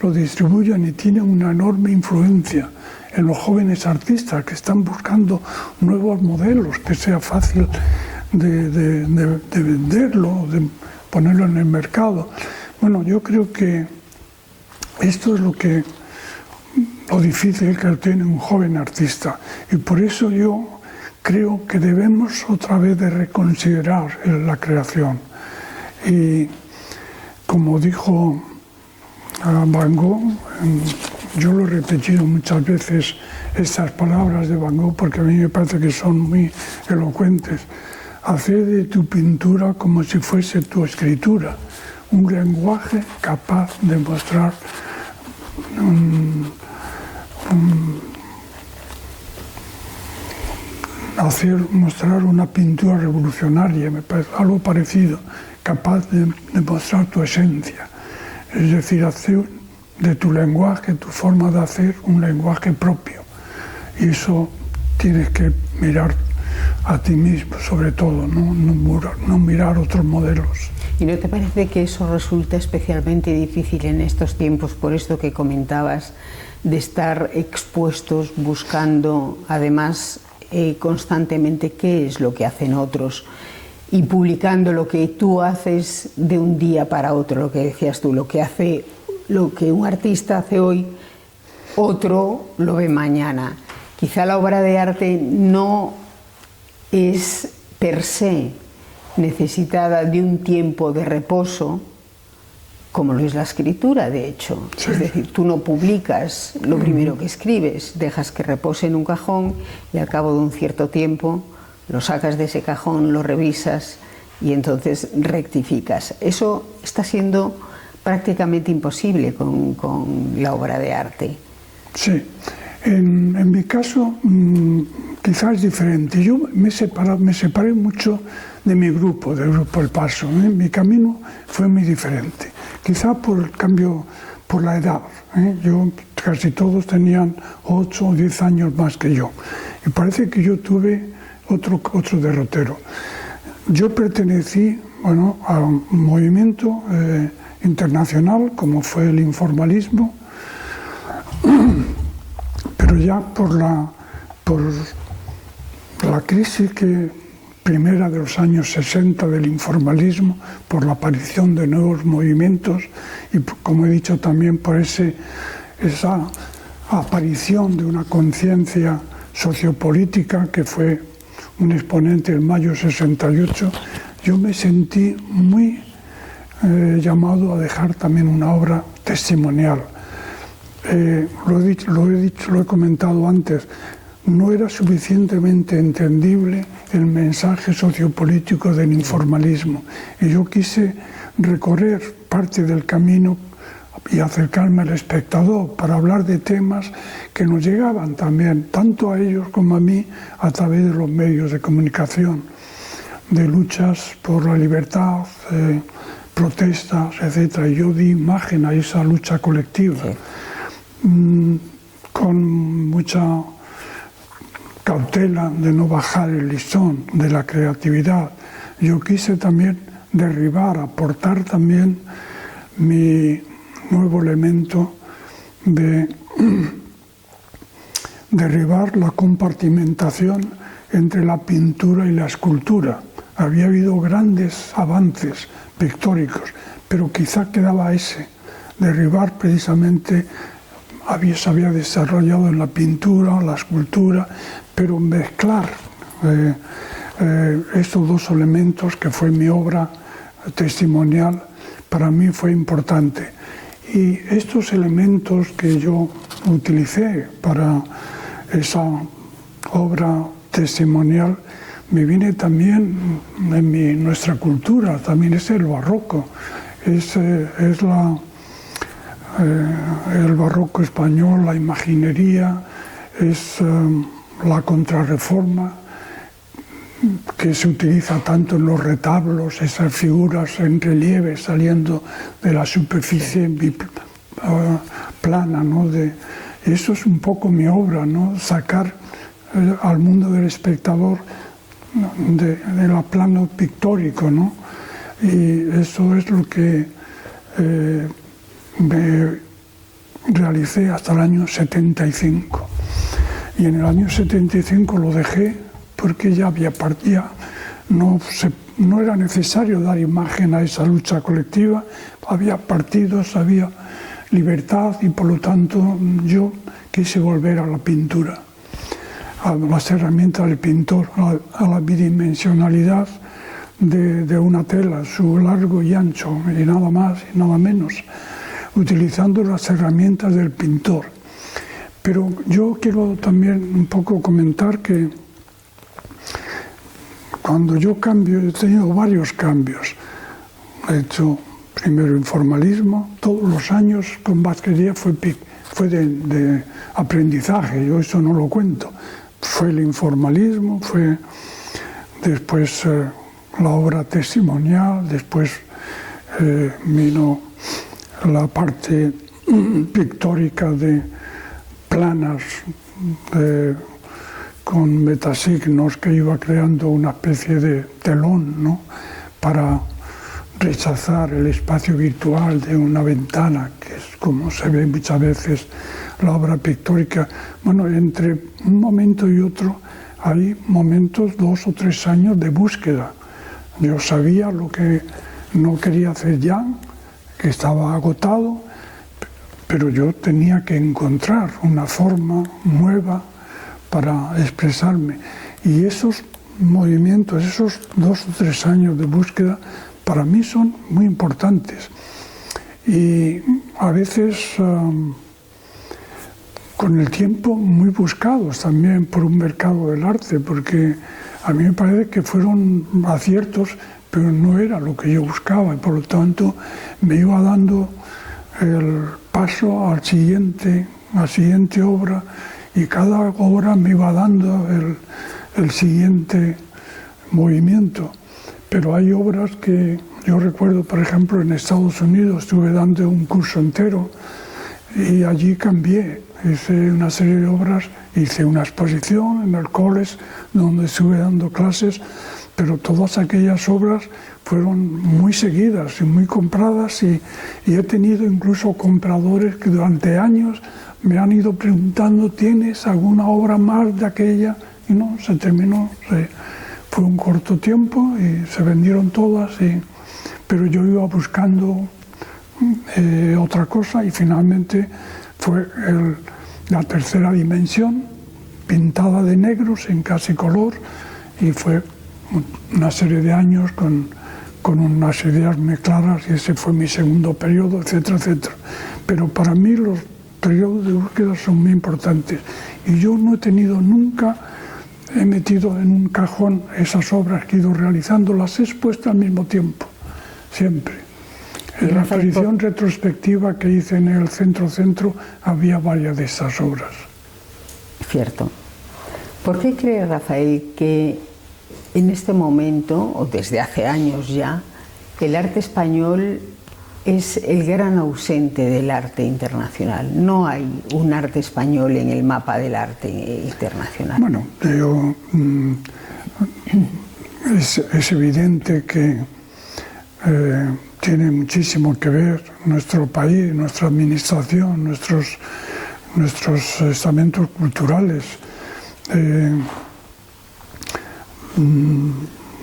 [SPEAKER 1] lo distribuyen y tienen una enorme influencia en los jóvenes artistas que están buscando nuevos modelos, que sea fácil de venderlo, de ponerlo en el mercado. Bueno, yo creo que esto es lo difícil que tiene un joven artista, y por eso yo creo que debemos otra vez de reconsiderar la creación. Y como dijo Van Gogh, yo lo he repetido muchas veces estas palabras de Van Gogh porque a mí me parece que son muy elocuentes: hacer de tu pintura como si fuese tu escritura, un lenguaje capaz de mostrar mostrar una pintura revolucionaria, me parece algo parecido, capaz de mostrar tu esencia. Es decir, hacer de tu lenguaje, tu forma de hacer, un lenguaje propio. Y eso tienes que mirar a ti mismo, sobre todo, no mirar otros modelos.
[SPEAKER 2] ¿Y no te parece que eso resulta especialmente difícil en estos tiempos, por esto que comentabas, de estar expuestos, buscando además constantemente qué es lo que hacen otros y publicando lo que tú haces de un día para otro? Lo que decías tú, lo que un artista hace hoy, otro lo ve mañana. Quizá la obra de arte no es per se necesitada de un tiempo de reposo, como lo es la escritura, de hecho. Sí. Es decir, tú no publicas lo primero que escribes, dejas que repose en un cajón y al cabo de un cierto tiempo lo sacas de ese cajón, lo revisas y entonces rectificas. Eso está siendo prácticamente imposible con la obra de arte.
[SPEAKER 1] Sí, en mi caso quizás es diferente. Yo me separé mucho de mi grupo, del grupo El Paso. Mi camino fue muy diferente. Quizá por el cambio, por la edad. Yo, casi todos tenían 8 o 10 años más que yo. Y parece que yo tuve otro derrotero. Yo pertenecí, a un movimiento internacional como fue el informalismo, pero ya por la crisis primera de los años 60 del informalismo, por la aparición de nuevos movimientos y, como he dicho, también por esa aparición de una conciencia sociopolítica que fue un exponente en mayo 68, yo me sentí muy llamado a dejar también una obra testimonial. Lo he comentado antes, no era suficientemente entendible el mensaje sociopolítico del informalismo y yo quise recorrer parte del camino y acercarme al espectador para hablar de temas que nos llegaban también, tanto a ellos como a mí, a través de los medios de comunicación, de luchas por la libertad, protestas, etc. Y yo di imagen a esa lucha colectiva, sí, con mucha cautela de no bajar el listón de la creatividad. Yo quise también aportar también mi nuevo elemento de derribar la compartimentación entre la pintura y la escultura. Había habido grandes avances pictóricos, pero quizá quedaba derribar precisamente, se había desarrollado en la pintura, la escultura, pero mezclar estos dos elementos, que fue mi obra testimonial, para mí fue importante. Y estos elementos que yo utilicé para esa obra testimonial me viene también en nuestra cultura, también es el barroco, es el barroco español, la imaginería, es la contrarreforma que se utiliza tanto en los retablos, esas figuras en relieve saliendo de la superficie plana, ¿no? Eso es un poco mi obra, ¿no? Sacar al mundo del espectador de la plano pictórico, ¿no? Y eso es lo que me realicé hasta el año 75. Y en el año 75 lo dejé porque ya había partido, no era necesario dar imagen a esa lucha colectiva, había partidos, había libertad y por lo tanto yo quise volver a la pintura, a las herramientas del pintor, a la bidimensionalidad de una tela, su largo y ancho, y nada más y nada menos, utilizando las herramientas del pintor. Pero yo quiero también un poco comentar que cuando yo cambio, he tenido varios cambios. He hecho primero informalismo, todos los años con Basquería fue de aprendizaje, yo eso no lo cuento. Fue el informalismo, fue después la obra testimonial, después vino la parte pictórica de planas con metasignos que iba creando una especie de telón, ¿no? Para rechazar el espacio virtual de una ventana, que es como se ve muchas veces la obra pictórica. Bueno, entre un momento y otro hay momentos, 2 o 3 años de búsqueda. Yo sabía lo que no quería hacer ya, que estaba agotado, pero yo tenía que encontrar una forma nueva para expresarme. Y esos movimientos, esos 2 o 3 años de búsqueda, para mí son muy importantes. Y a veces, con el tiempo, muy buscados también por un mercado del arte, porque a mí me parece que fueron aciertos, pero no era lo que yo buscaba, y por lo tanto me iba dando el paso a la siguiente obra, y cada obra me iba dando el siguiente movimiento. Pero hay obras que yo recuerdo, por ejemplo, en Estados Unidos estuve dando un curso entero y allí cambié, hice una serie de obras, hice una exposición en el college donde estuve dando clases, pero todas aquellas obras fueron muy seguidas y muy compradas y he tenido incluso compradores que durante años me han ido preguntando, ¿tienes alguna obra más de aquella? Y no, se terminó, fue un corto tiempo y se vendieron todas, pero yo iba buscando otra cosa y finalmente fue la tercera dimensión, pintada de negros en casi color, y fue una serie de años con unas ideas muy claras, y ese fue mi segundo periodo, etcétera, etcétera. Pero para mí los periodos de búsqueda son muy importantes y yo no he tenido nunca, he metido en un cajón esas obras que he ido realizando, las he expuesto al mismo tiempo, siempre. En la exposición retrospectiva que hice en el Centro había varias de esas obras.
[SPEAKER 2] Cierto. ¿Por qué cree Rafael que en este momento, o desde hace años ya, el arte español es el gran ausente del arte internacional? No hay un arte español en el mapa del arte internacional.
[SPEAKER 1] Bueno, es evidente que tiene muchísimo que ver nuestro país, nuestra administración, nuestros estamentos culturales,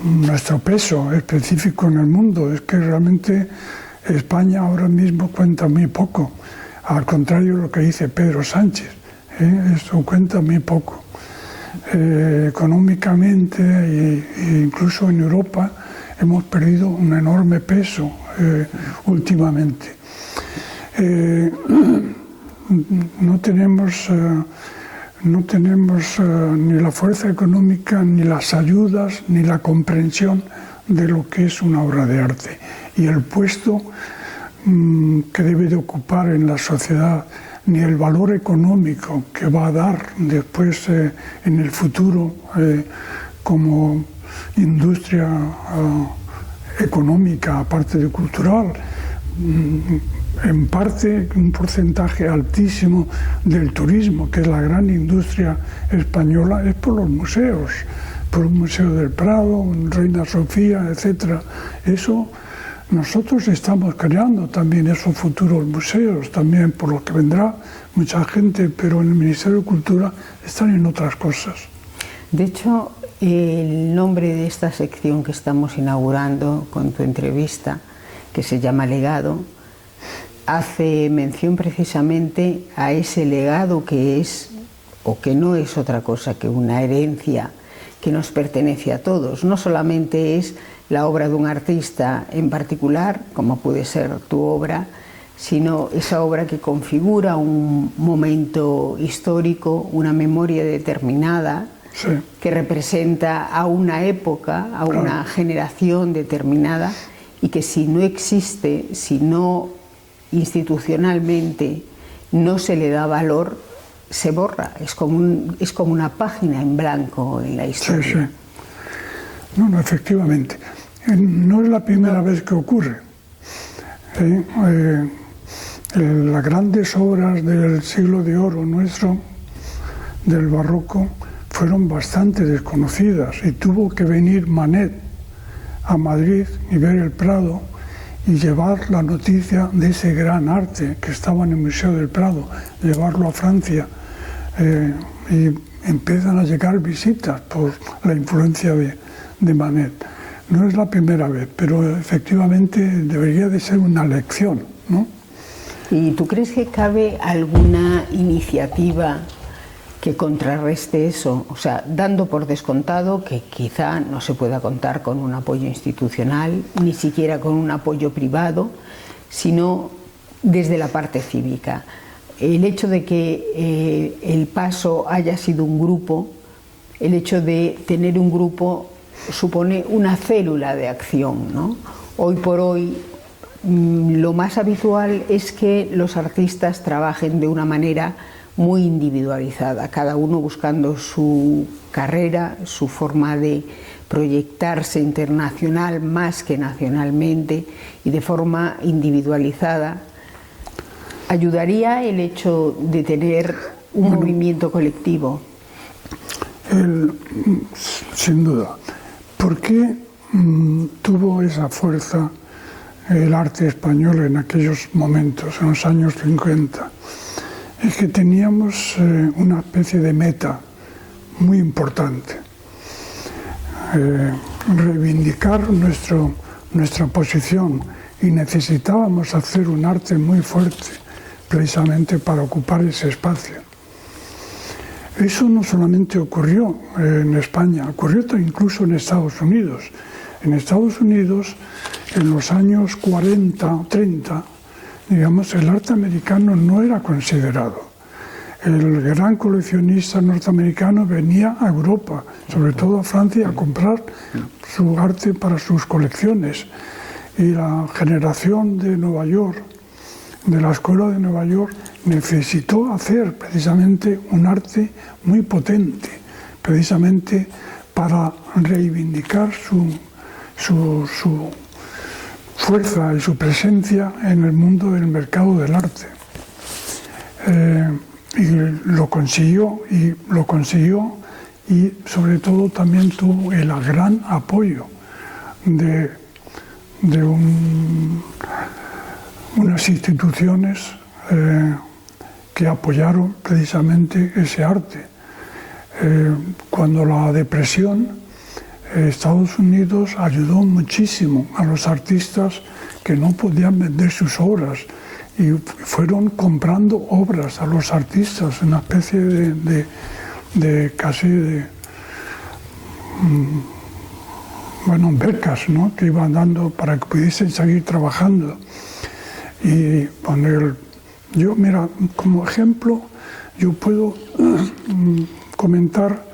[SPEAKER 1] nuestro peso específico en el mundo. Es que realmente España ahora mismo cuenta muy poco, al contrario de lo que dice Pedro Sánchez, eso cuenta muy poco. Económicamente e incluso en Europa hemos perdido un enorme peso últimamente. No tenemos no tenemos ni la fuerza económica, ni las ayudas, ni la comprensión de lo que es una obra de arte y el puesto que debe de ocupar en la sociedad, ni el valor económico que va a dar después en el futuro como industria económica, aparte de cultural. En parte, un porcentaje altísimo del turismo, que es la gran industria española, es por los museos, por el Museo del Prado, Reina Sofía, etc. Eso, nosotros estamos creando también esos futuros museos, también por lo que vendrá mucha gente, pero en el Ministerio de Cultura están en otras cosas.
[SPEAKER 2] De hecho, el nombre de esta sección que estamos inaugurando con tu entrevista, que se llama Legado, hace mención precisamente a ese legado que es, o que no es otra cosa que una herencia que nos pertenece a todos. No solamente es la obra de un artista en particular, como puede ser tu obra, sino esa obra que configura un momento histórico, una memoria determinada, sí, que representa a una época, a una generación determinada, y que si no existe, si no institucionalmente no se le da valor, se borra. Es como una página en blanco en la historia.
[SPEAKER 1] Sí, sí. No, efectivamente. No es la primera vez que ocurre. Las grandes obras del siglo de oro nuestro, del barroco, fueron bastante desconocidas y tuvo que venir Manet a Madrid y ver el Prado y llevar la noticia de ese gran arte que estaba en el Museo del Prado, llevarlo a Francia, y empiezan a llegar visitas por la influencia de Manet. No es la primera vez, pero efectivamente debería de ser una lección, ¿no?
[SPEAKER 2] ¿Y tú crees que cabe alguna iniciativa que contrarreste eso? O sea, dando por descontado que quizá no se pueda contar con un apoyo institucional, ni siquiera con un apoyo privado, sino desde la parte cívica. El hecho de que el Paso haya sido un grupo, el hecho de tener un grupo supone una célula de acción, ¿no? Hoy por hoy lo más habitual es que los artistas trabajen de una manera muy individualizada, cada uno buscando su carrera, su forma de proyectarse internacional más que nacionalmente y de forma individualizada. ¿Ayudaría el hecho de tener un movimiento colectivo?
[SPEAKER 1] Sin duda. ¿Por qué tuvo esa fuerza el arte español en aquellos momentos, en los años 50? Es que teníamos una especie de meta muy importante. Reivindicar nuestra posición, y necesitábamos hacer un arte muy fuerte precisamente para ocupar ese espacio. Eso no solamente ocurrió en España, ocurrió incluso en Estados Unidos. En Estados Unidos, en los años 40 o 30, digamos, el arte americano no era considerado. El gran coleccionista norteamericano venía a Europa, sobre todo a Francia, a comprar su arte para sus colecciones. Y la generación de Nueva York, de la Escuela de Nueva York, necesitó hacer precisamente un arte muy potente, precisamente para reivindicar su fuerza y su presencia en el mundo del mercado del arte. Y lo consiguió y sobre todo también tuvo el gran apoyo de unas instituciones que apoyaron precisamente ese arte. Cuando la depresión, Estados Unidos ayudó muchísimo a los artistas que no podían vender sus obras y fueron comprando obras a los artistas, una especie de casi de becas, ¿no?, que iban dando para que pudiesen seguir trabajando. Y yo, mira, como ejemplo, Yo puedo comentar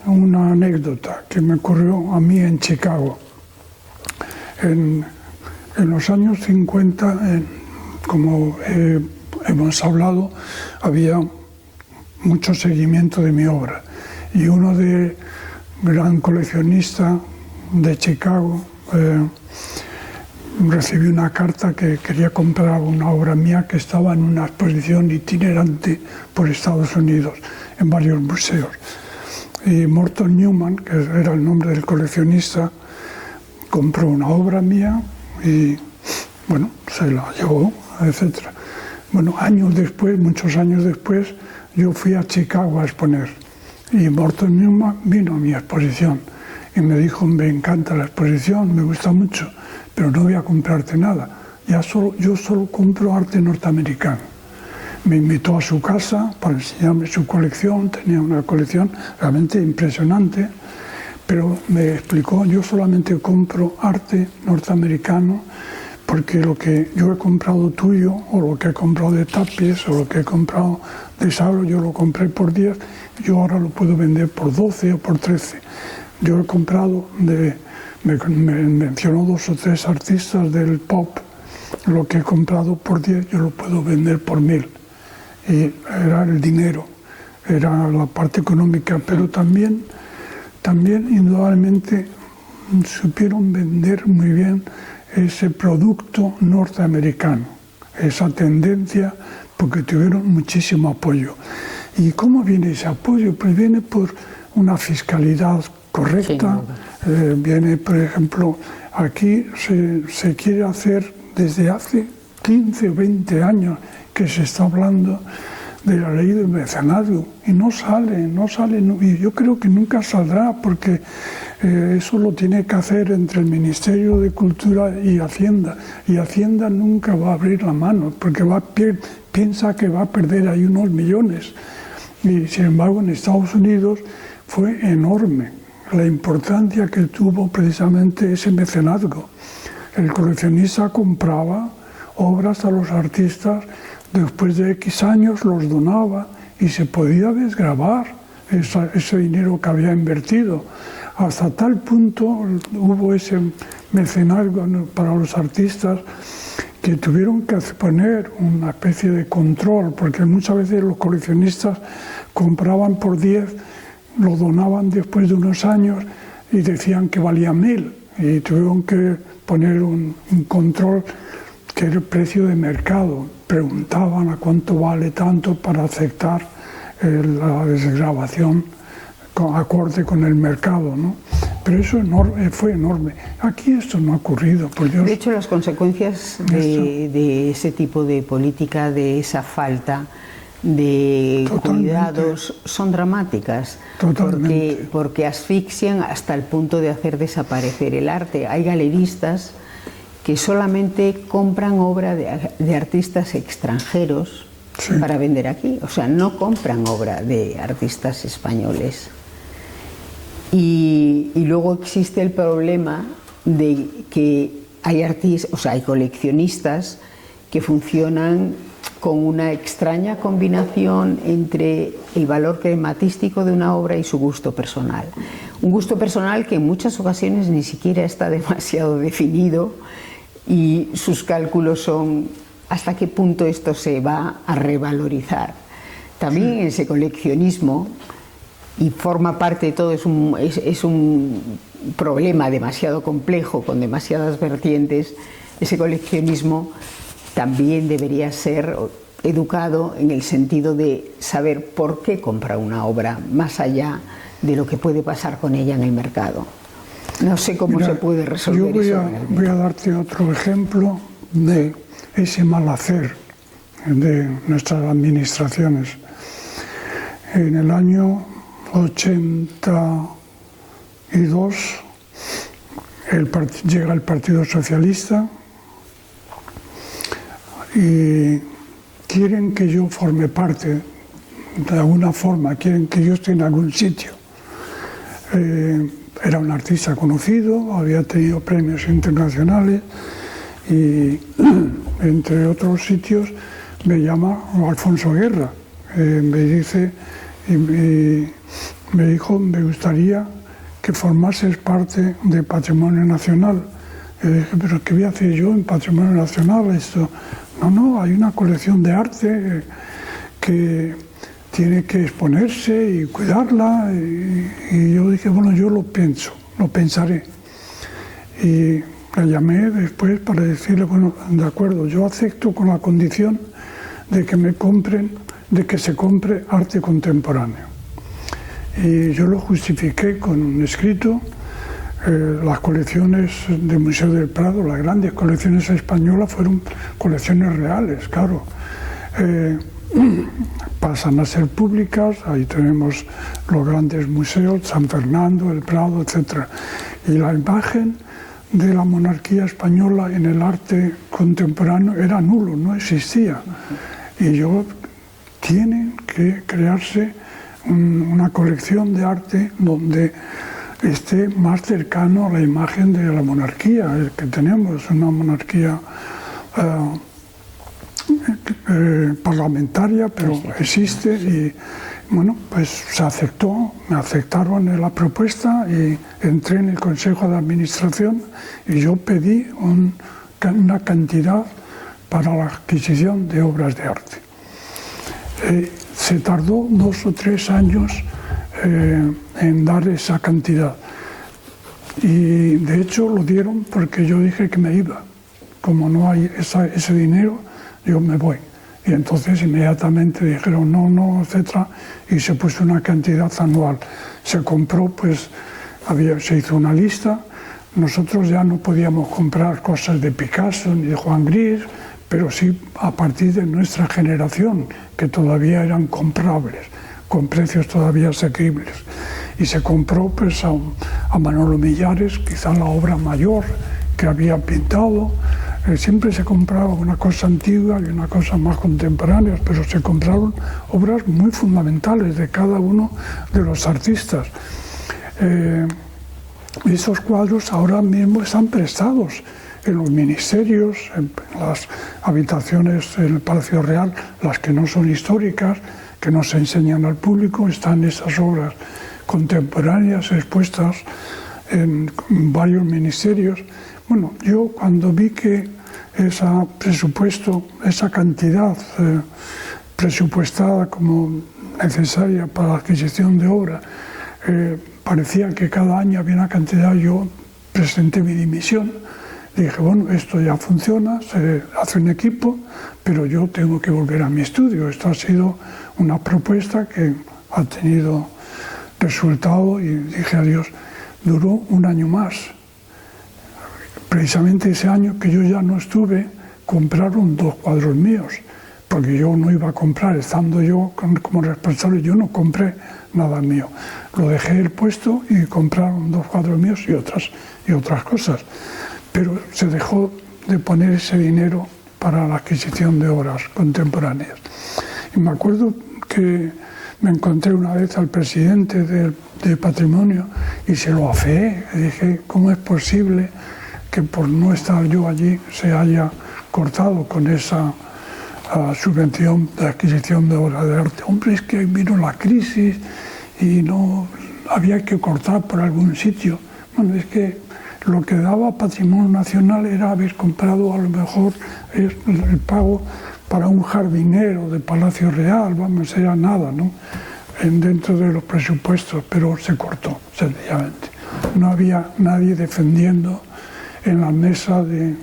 [SPEAKER 1] una anécdota que me ocurrió a mí en Chicago. En los años 50, como hemos hablado, había mucho seguimiento de mi obra. Y uno de gran coleccionista de Chicago recibí una carta que quería comprar una obra mía que estaba en una exposición itinerante por Estados Unidos, en varios museos. Y Morton Newman, que era el nombre del coleccionista, compró una obra mía y, bueno, se la llevó, etc. Bueno, años después, muchos años después, yo fui a Chicago a exponer y Morton Newman vino a mi exposición y me dijo: me encanta la exposición, me gusta mucho, pero no voy a comprarte nada, yo solo compro arte norteamericano. Me invitó a su casa para enseñarme su colección, tenía una colección realmente impresionante, pero me explicó: yo solamente compro arte norteamericano porque lo que yo he comprado tuyo, o lo que he comprado de Tapies, o lo que he comprado de Salo, yo lo compré por 10, yo ahora lo puedo vender por 12 o por 13. Yo he comprado me mencionó 2 o 3 artistas del pop, lo que he comprado por 10 yo lo puedo vender por 1000. Y era el dinero, era la parte económica, pero también indudablemente supieron vender muy bien ese producto norteamericano, esa tendencia, porque tuvieron muchísimo apoyo. ¿Y cómo viene ese apoyo? Pues viene por una fiscalidad correcta, viene, por ejemplo, aquí se quiere hacer desde hace 15 o 20 años que se está hablando de la ley del mecenazgo y no sale, y yo creo que nunca saldrá porque eso lo tiene que hacer entre el Ministerio de Cultura y Hacienda nunca va a abrir la mano porque piensa que va a perder ahí unos millones, y sin embargo en Estados Unidos fue enorme la importancia que tuvo precisamente ese mecenazgo. El coleccionista compraba obras a los artistas, después de X años los donaba y se podía desgravar ese dinero que había invertido. Hasta tal punto hubo ese mecenazgo para los artistas que tuvieron que poner una especie de control, porque muchas veces los coleccionistas compraban por 10, lo donaban después de unos años y decían que valía 1000, y tuvieron que poner un control que era el precio de mercado. Preguntaban a cuánto vale tanto para aceptar la desgravación acorde con el mercado, ¿no? Pero eso fue enorme. Aquí esto no ha ocurrido, por Dios.
[SPEAKER 2] De hecho, las consecuencias de ese tipo de política, de esa falta de cuidados, son dramáticas. Porque asfixian hasta el punto de hacer desaparecer el arte. Hay galeristas que solamente compran obra de artistas extranjeros para vender aquí. O sea, no compran obra de artistas españoles. Y luego existe el problema de que hay coleccionistas que funcionan con una extraña combinación entre el valor crematístico de una obra y su gusto personal. Un gusto personal que en muchas ocasiones ni siquiera está demasiado definido, y sus cálculos son hasta qué punto esto se va a revalorizar. También ese coleccionismo, y forma parte de todo, es un problema demasiado complejo, con demasiadas vertientes. Ese coleccionismo también debería ser educado en el sentido de saber por qué compra una obra, más allá de lo que puede pasar con ella en el mercado. No sé cómo se puede resolver eso.
[SPEAKER 1] Voy a darte otro ejemplo de ese mal hacer de nuestras administraciones. En el año 82 llega el Partido Socialista y quieren que yo forme parte, de alguna forma, quieren que yo esté en algún sitio. Era un artista conocido, había tenido premios internacionales y, entre otros sitios, me llama Alfonso Guerra, me dice y me dijo, me gustaría que formases parte de Patrimonio Nacional. Y dije, pero ¿qué voy a hacer yo en Patrimonio Nacional? Esto, no, hay una colección de arte que tiene que exponerse y cuidarla. Y yo dije, bueno, yo lo pensaré. Y la llamé después para decirle, bueno, de acuerdo, yo acepto con la condición de que se compre arte contemporáneo. Y yo lo justifiqué con un escrito. Las colecciones del Museo del Prado, las grandes colecciones españolas, fueron colecciones reales, claro. Pasan a ser públicas, ahí tenemos los grandes museos, San Fernando, el Prado, etc. Y la imagen de la monarquía española en el arte contemporáneo era nulo, no existía. Y tiene que crearse una colección de arte donde esté más cercano a la imagen de la monarquía que tenemos, una monarquía parlamentaria, pero existe. Y bueno, pues se aceptó, me aceptaron en la propuesta y entré en el Consejo de Administración y yo pedí una cantidad para la adquisición de obras de arte. Se tardó 2 o 3 años en dar esa cantidad y de hecho lo dieron porque yo dije que me iba. Como no hay ese dinero, yo me voy. Y entonces inmediatamente dijeron no, etcétera, y se puso una cantidad anual. Se compró, pues se hizo una lista. Nosotros ya no podíamos comprar cosas de Picasso ni de Juan Gris, pero sí a partir de nuestra generación, que todavía eran comprables, con precios todavía asequibles. Y se compró pues a Manolo Millares, quizá la obra mayor que había pintado. Siempre se compraba una cosa antigua y una cosa más contemporánea, pero se compraron obras muy fundamentales de cada uno de los artistas. Esos cuadros ahora mismo están prestados en los ministerios, en las habitaciones del Palacio Real, las que no son históricas, que no se enseñan al público, están esas obras contemporáneas expuestas en varios ministerios. Bueno, yo cuando vi que esa cantidad presupuestada como necesaria para la adquisición de obra, parecía que cada año había una cantidad, yo presenté mi dimisión. Dije, bueno, esto ya funciona, se hace un equipo, pero yo tengo que volver a mi estudio. Esto ha sido una propuesta que ha tenido resultado y dije adiós. Duró 1 año más. Precisamente ese año que yo ya no estuve, compraron 2 cuadros míos, porque yo no iba a comprar, estando yo como responsable, yo no compré nada mío. Lo dejé el puesto y compraron 2 cuadros míos y otras cosas. Pero se dejó de poner ese dinero para la adquisición de obras contemporáneas. Y me acuerdo que me encontré una vez al presidente de Patrimonio y se lo afeé. Y dije, ¿cómo es posible que por no estar yo allí se haya cortado con esa subvención de adquisición de obras de arte? Hombre, es que vino la crisis y no había que cortar por algún sitio. Bueno, es que lo que daba Patrimonio Nacional era haber comprado a lo mejor el pago para un jardinero de Palacio Real, vamos, era nada, ¿no? Dentro de los presupuestos, pero se cortó, sencillamente. No había nadie defendiendo en la mesa de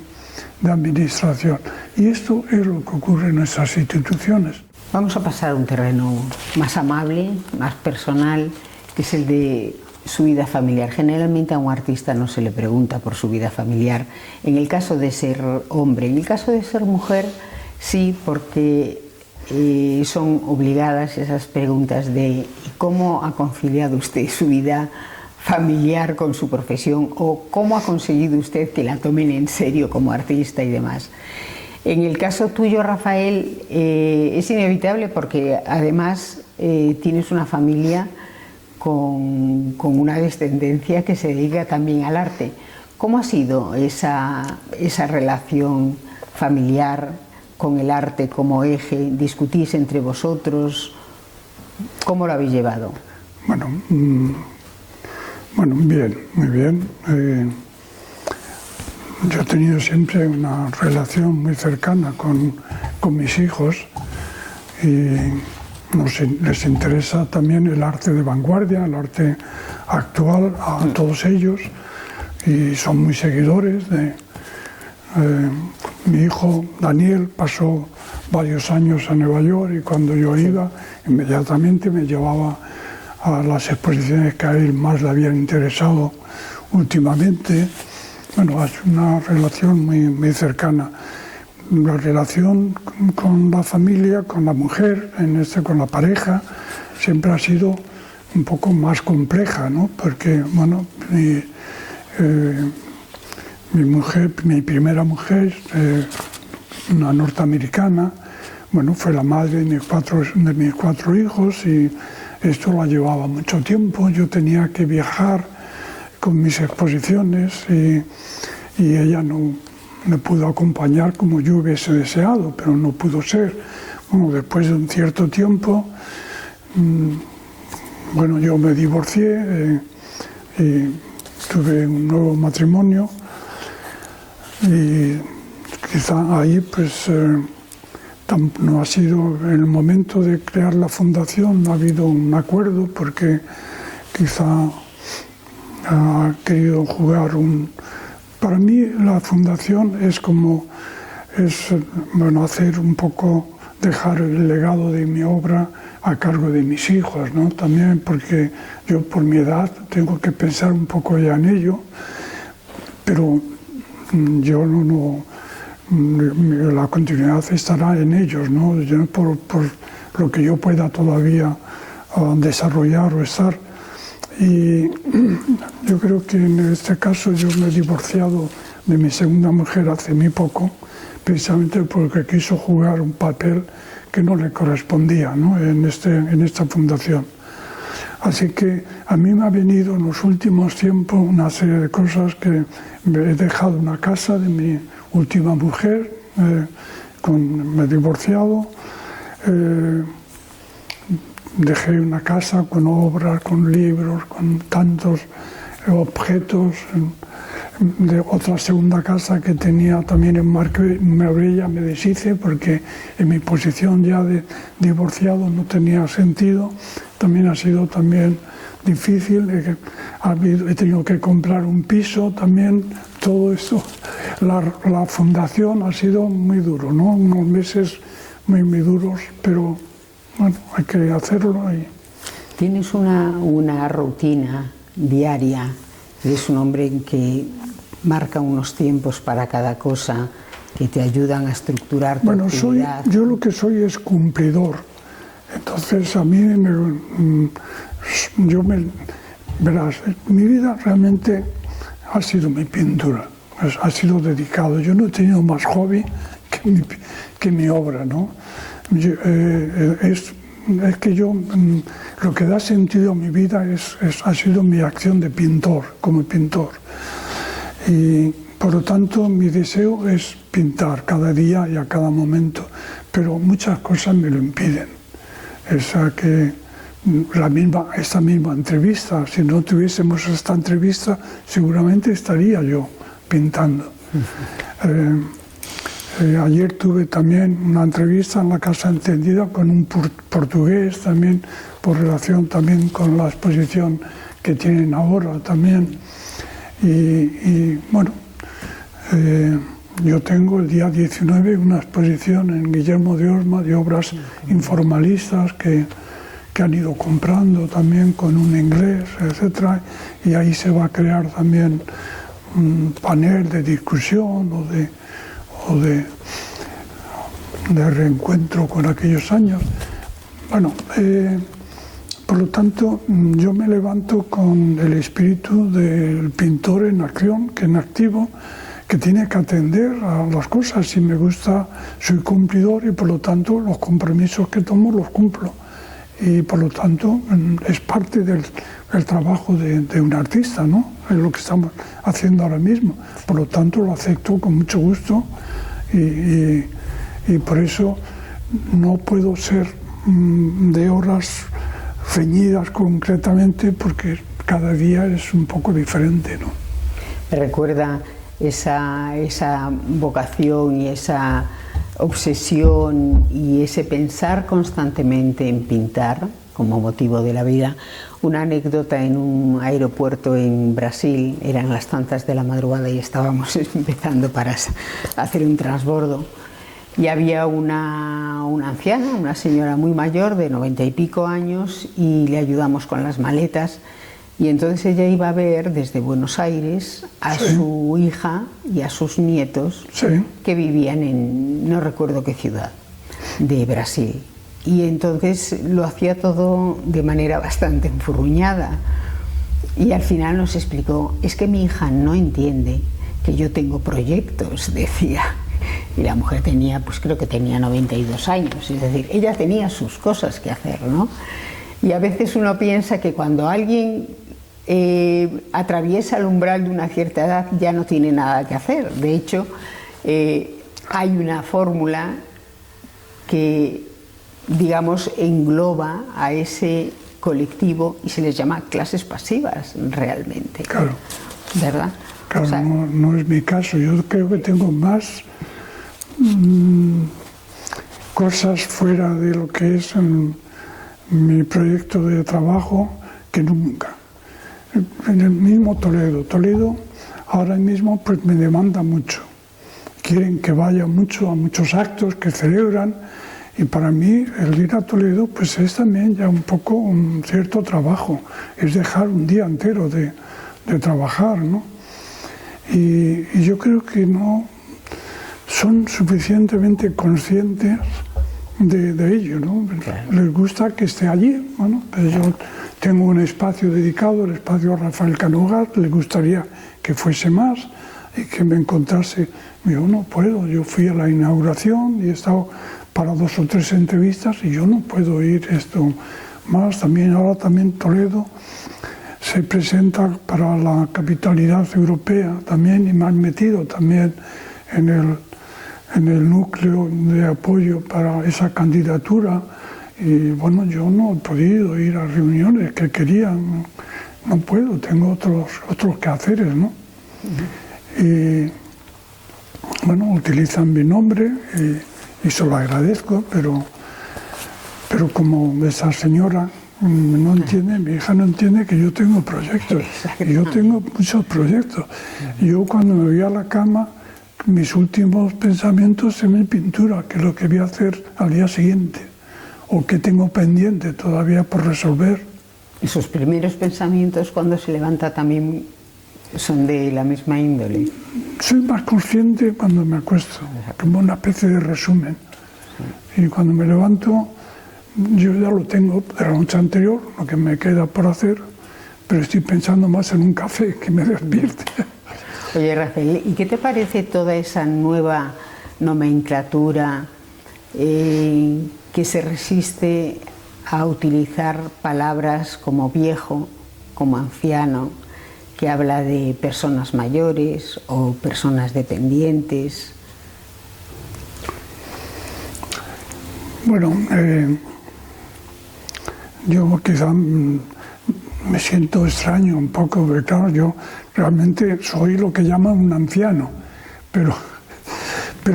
[SPEAKER 1] administración. Y esto es lo que ocurre en nuestras instituciones.
[SPEAKER 2] Vamos a pasar a un terreno más amable, más personal, que es el de su vida familiar. Generalmente a un artista no se le pregunta por su vida familiar. En el caso de ser hombre, en el caso de ser mujer, sí, porque son obligadas esas preguntas de ¿cómo ha conciliado usted su vida familiar con su profesión? O ¿cómo ha conseguido usted que la tomen en serio como artista y demás? En el caso tuyo, Rafael, es inevitable porque además tienes una familia con una descendencia que se dedica también al arte. ¿Cómo ha sido esa relación familiar con el arte como eje? ¿Discutís entre vosotros ¿Cómo lo habéis llevado?
[SPEAKER 1] Bueno, bien, muy bien. Yo he tenido siempre una relación muy cercana con mis hijos y les interesa también el arte de vanguardia, el arte actual a todos ellos, y son muy seguidores de... mi hijo Daniel pasó varios años a Nueva York y cuando yo iba, inmediatamente me llevaba a las exposiciones que a él más le habían interesado últimamente. Bueno, es una relación muy cercana. La relación con la familia, con la mujer, con la pareja, siempre ha sido un poco más compleja, ¿no? Porque, bueno, mi mujer, mi primera mujer, una norteamericana, bueno, fue la madre de mis cuatro hijos y esto la llevaba mucho tiempo. Yo tenía que viajar con mis exposiciones y ella no me pudo acompañar como yo hubiese deseado, pero no pudo ser. Bueno, después de un cierto tiempo, bueno, yo me divorcié y tuve un nuevo matrimonio y quizá ahí pues no ha sido el momento de crear la fundación, no ha habido un acuerdo porque quizá ha querido jugar Para mí la fundación es como, hacer un poco, dejar el legado de mi obra a cargo de mis hijos, ¿no? También porque yo por mi edad tengo que pensar un poco ya en ello, pero yo la continuidad estará en ellos, ¿no? Yo por lo que yo pueda todavía desarrollar o estar. Y yo creo que en este caso yo me he divorciado de mi segunda mujer hace muy poco, precisamente porque quiso jugar un papel que no le correspondía, ¿no? en esta fundación. Así que a mí me ha venido en los últimos tiempos una serie de cosas que me he dejado una casa de mi última mujer, me he divorciado, dejé una casa con obras, con libros, con tantos objetos, de otra segunda casa que tenía también en Marbella me deshice porque en mi posición ya de divorciado no tenía sentido. También ha sido difícil, he tenido que comprar un piso también, todo eso. La fundación ha sido muy duro, ¿no? Unos meses muy duros, pero bueno, hay que hacerlo.
[SPEAKER 2] ¿Tienes una rutina diaria? Eres un hombre que marca unos tiempos para cada cosa que te ayudan a estructurar tu actividad.
[SPEAKER 1] Yo lo que soy es cumplidor. Entonces a mí verás, mi vida realmente ha sido mi pintura, ha sido dedicado. Yo no he tenido más hobby que mi obra, ¿no? Es que yo, lo que da sentido a mi vida ha sido mi acción de pintor, como pintor. Y por lo tanto mi deseo es pintar cada día y a cada momento, pero muchas cosas me lo impiden. Esta misma entrevista, si no tuviésemos esta entrevista, seguramente estaría yo pintando. Ayer tuve también una entrevista en la Casa Encendida con un portugués también, por relación también con la exposición que tienen ahora también. Y bueno, yo tengo el día 19 una exposición en Guillermo de Osma de obras informalistas que han ido comprando también con un inglés, etc. Y ahí se va a crear también un panel de discusión o de reencuentro con aquellos años. Bueno, por lo tanto, yo me levanto con el espíritu del pintor en acción, que en activo, que tiene que atender a las cosas. Si me gusta, soy cumplidor y por lo tanto los compromisos que tomo los cumplo. Y por lo tanto es parte del trabajo de un artista, ¿no? Es lo que estamos haciendo ahora mismo. Por lo tanto lo acepto con mucho gusto y por eso no puedo ser de horas ceñidas concretamente, porque cada día es un poco diferente, ¿no?
[SPEAKER 2] Me recuerda esa vocación y esa obsesión y ese pensar constantemente en pintar como motivo de la vida. Una anécdota en un aeropuerto en Brasil, eran las tantas de la madrugada y estábamos empezando para hacer un transbordo, y había una anciana, una señora muy mayor de 90 y pico años, y le ayudamos con las maletas, y entonces ella iba a ver desde Buenos Aires a su hija y a sus nietos que vivían en no recuerdo qué ciudad de Brasil. Y entonces lo hacía todo de manera bastante enfurruñada. Y al final nos explicó, es que mi hija no entiende que yo tengo proyectos, decía. Y la mujer tenía, pues creo que tenía 92 años, es decir, ella tenía sus cosas que hacer, ¿no? Y a veces uno piensa que cuando alguien atraviesa el umbral de una cierta edad ya no tiene nada que hacer. De hecho, hay una fórmula que, digamos, engloba a ese colectivo y se les llama clases pasivas realmente.
[SPEAKER 1] Claro.
[SPEAKER 2] ¿Verdad?
[SPEAKER 1] Claro, o sea, no es mi caso. Yo creo que tengo más cosas fuera de lo que es mi proyecto de trabajo que nunca. En el mismo Toledo ahora mismo pues me demanda mucho. Quieren que vaya mucho a muchos actos que celebran, y para mí el ir a Toledo pues es también ya un poco un cierto trabajo, es dejar un día entero de trabajar, ¿no? Y yo creo que no son suficientemente conscientes de ello, ¿no? Claro. Les gusta que esté allí, bueno, pues yo tengo un espacio dedicado, el espacio Rafael Canogas, les gustaría que fuese más y que me encontrase. Yo no puedo, yo fui a la inauguración y he estado para 2 o 3 entrevistas y yo no puedo ir esto más. También ahora también Toledo se presenta para la capitalidad europea también, y me han metido también en el núcleo de apoyo para esa candidatura. Y bueno, yo no he podido ir a reuniones que quería, no puedo, tengo otros quehaceres, ¿no? Y bueno, utilizan mi nombre y se lo agradezco, pero como esa señora no entiende, mi hija no entiende que yo tengo proyectos, y yo tengo muchos proyectos. Yo cuando me voy a la cama, mis últimos pensamientos en mi pintura, que es lo que voy a hacer al día siguiente, o que tengo pendiente todavía por resolver.
[SPEAKER 2] ¿Y sus primeros pensamientos cuando se levanta también son de la misma índole?
[SPEAKER 1] Soy más consciente cuando me acuesto, como una especie de resumen. Y cuando me levanto, yo ya lo tengo de la noche anterior, lo que me queda por hacer, pero estoy pensando más en un café que me despierte.
[SPEAKER 2] Oye, Rafael, ¿y qué te parece toda esa nueva nomenclatura que se resiste a utilizar palabras como viejo, como anciano, que habla de personas mayores o personas dependientes?
[SPEAKER 1] Bueno, yo quizá me siento extraño un poco, porque claro, yo realmente soy lo que llaman un anciano, pero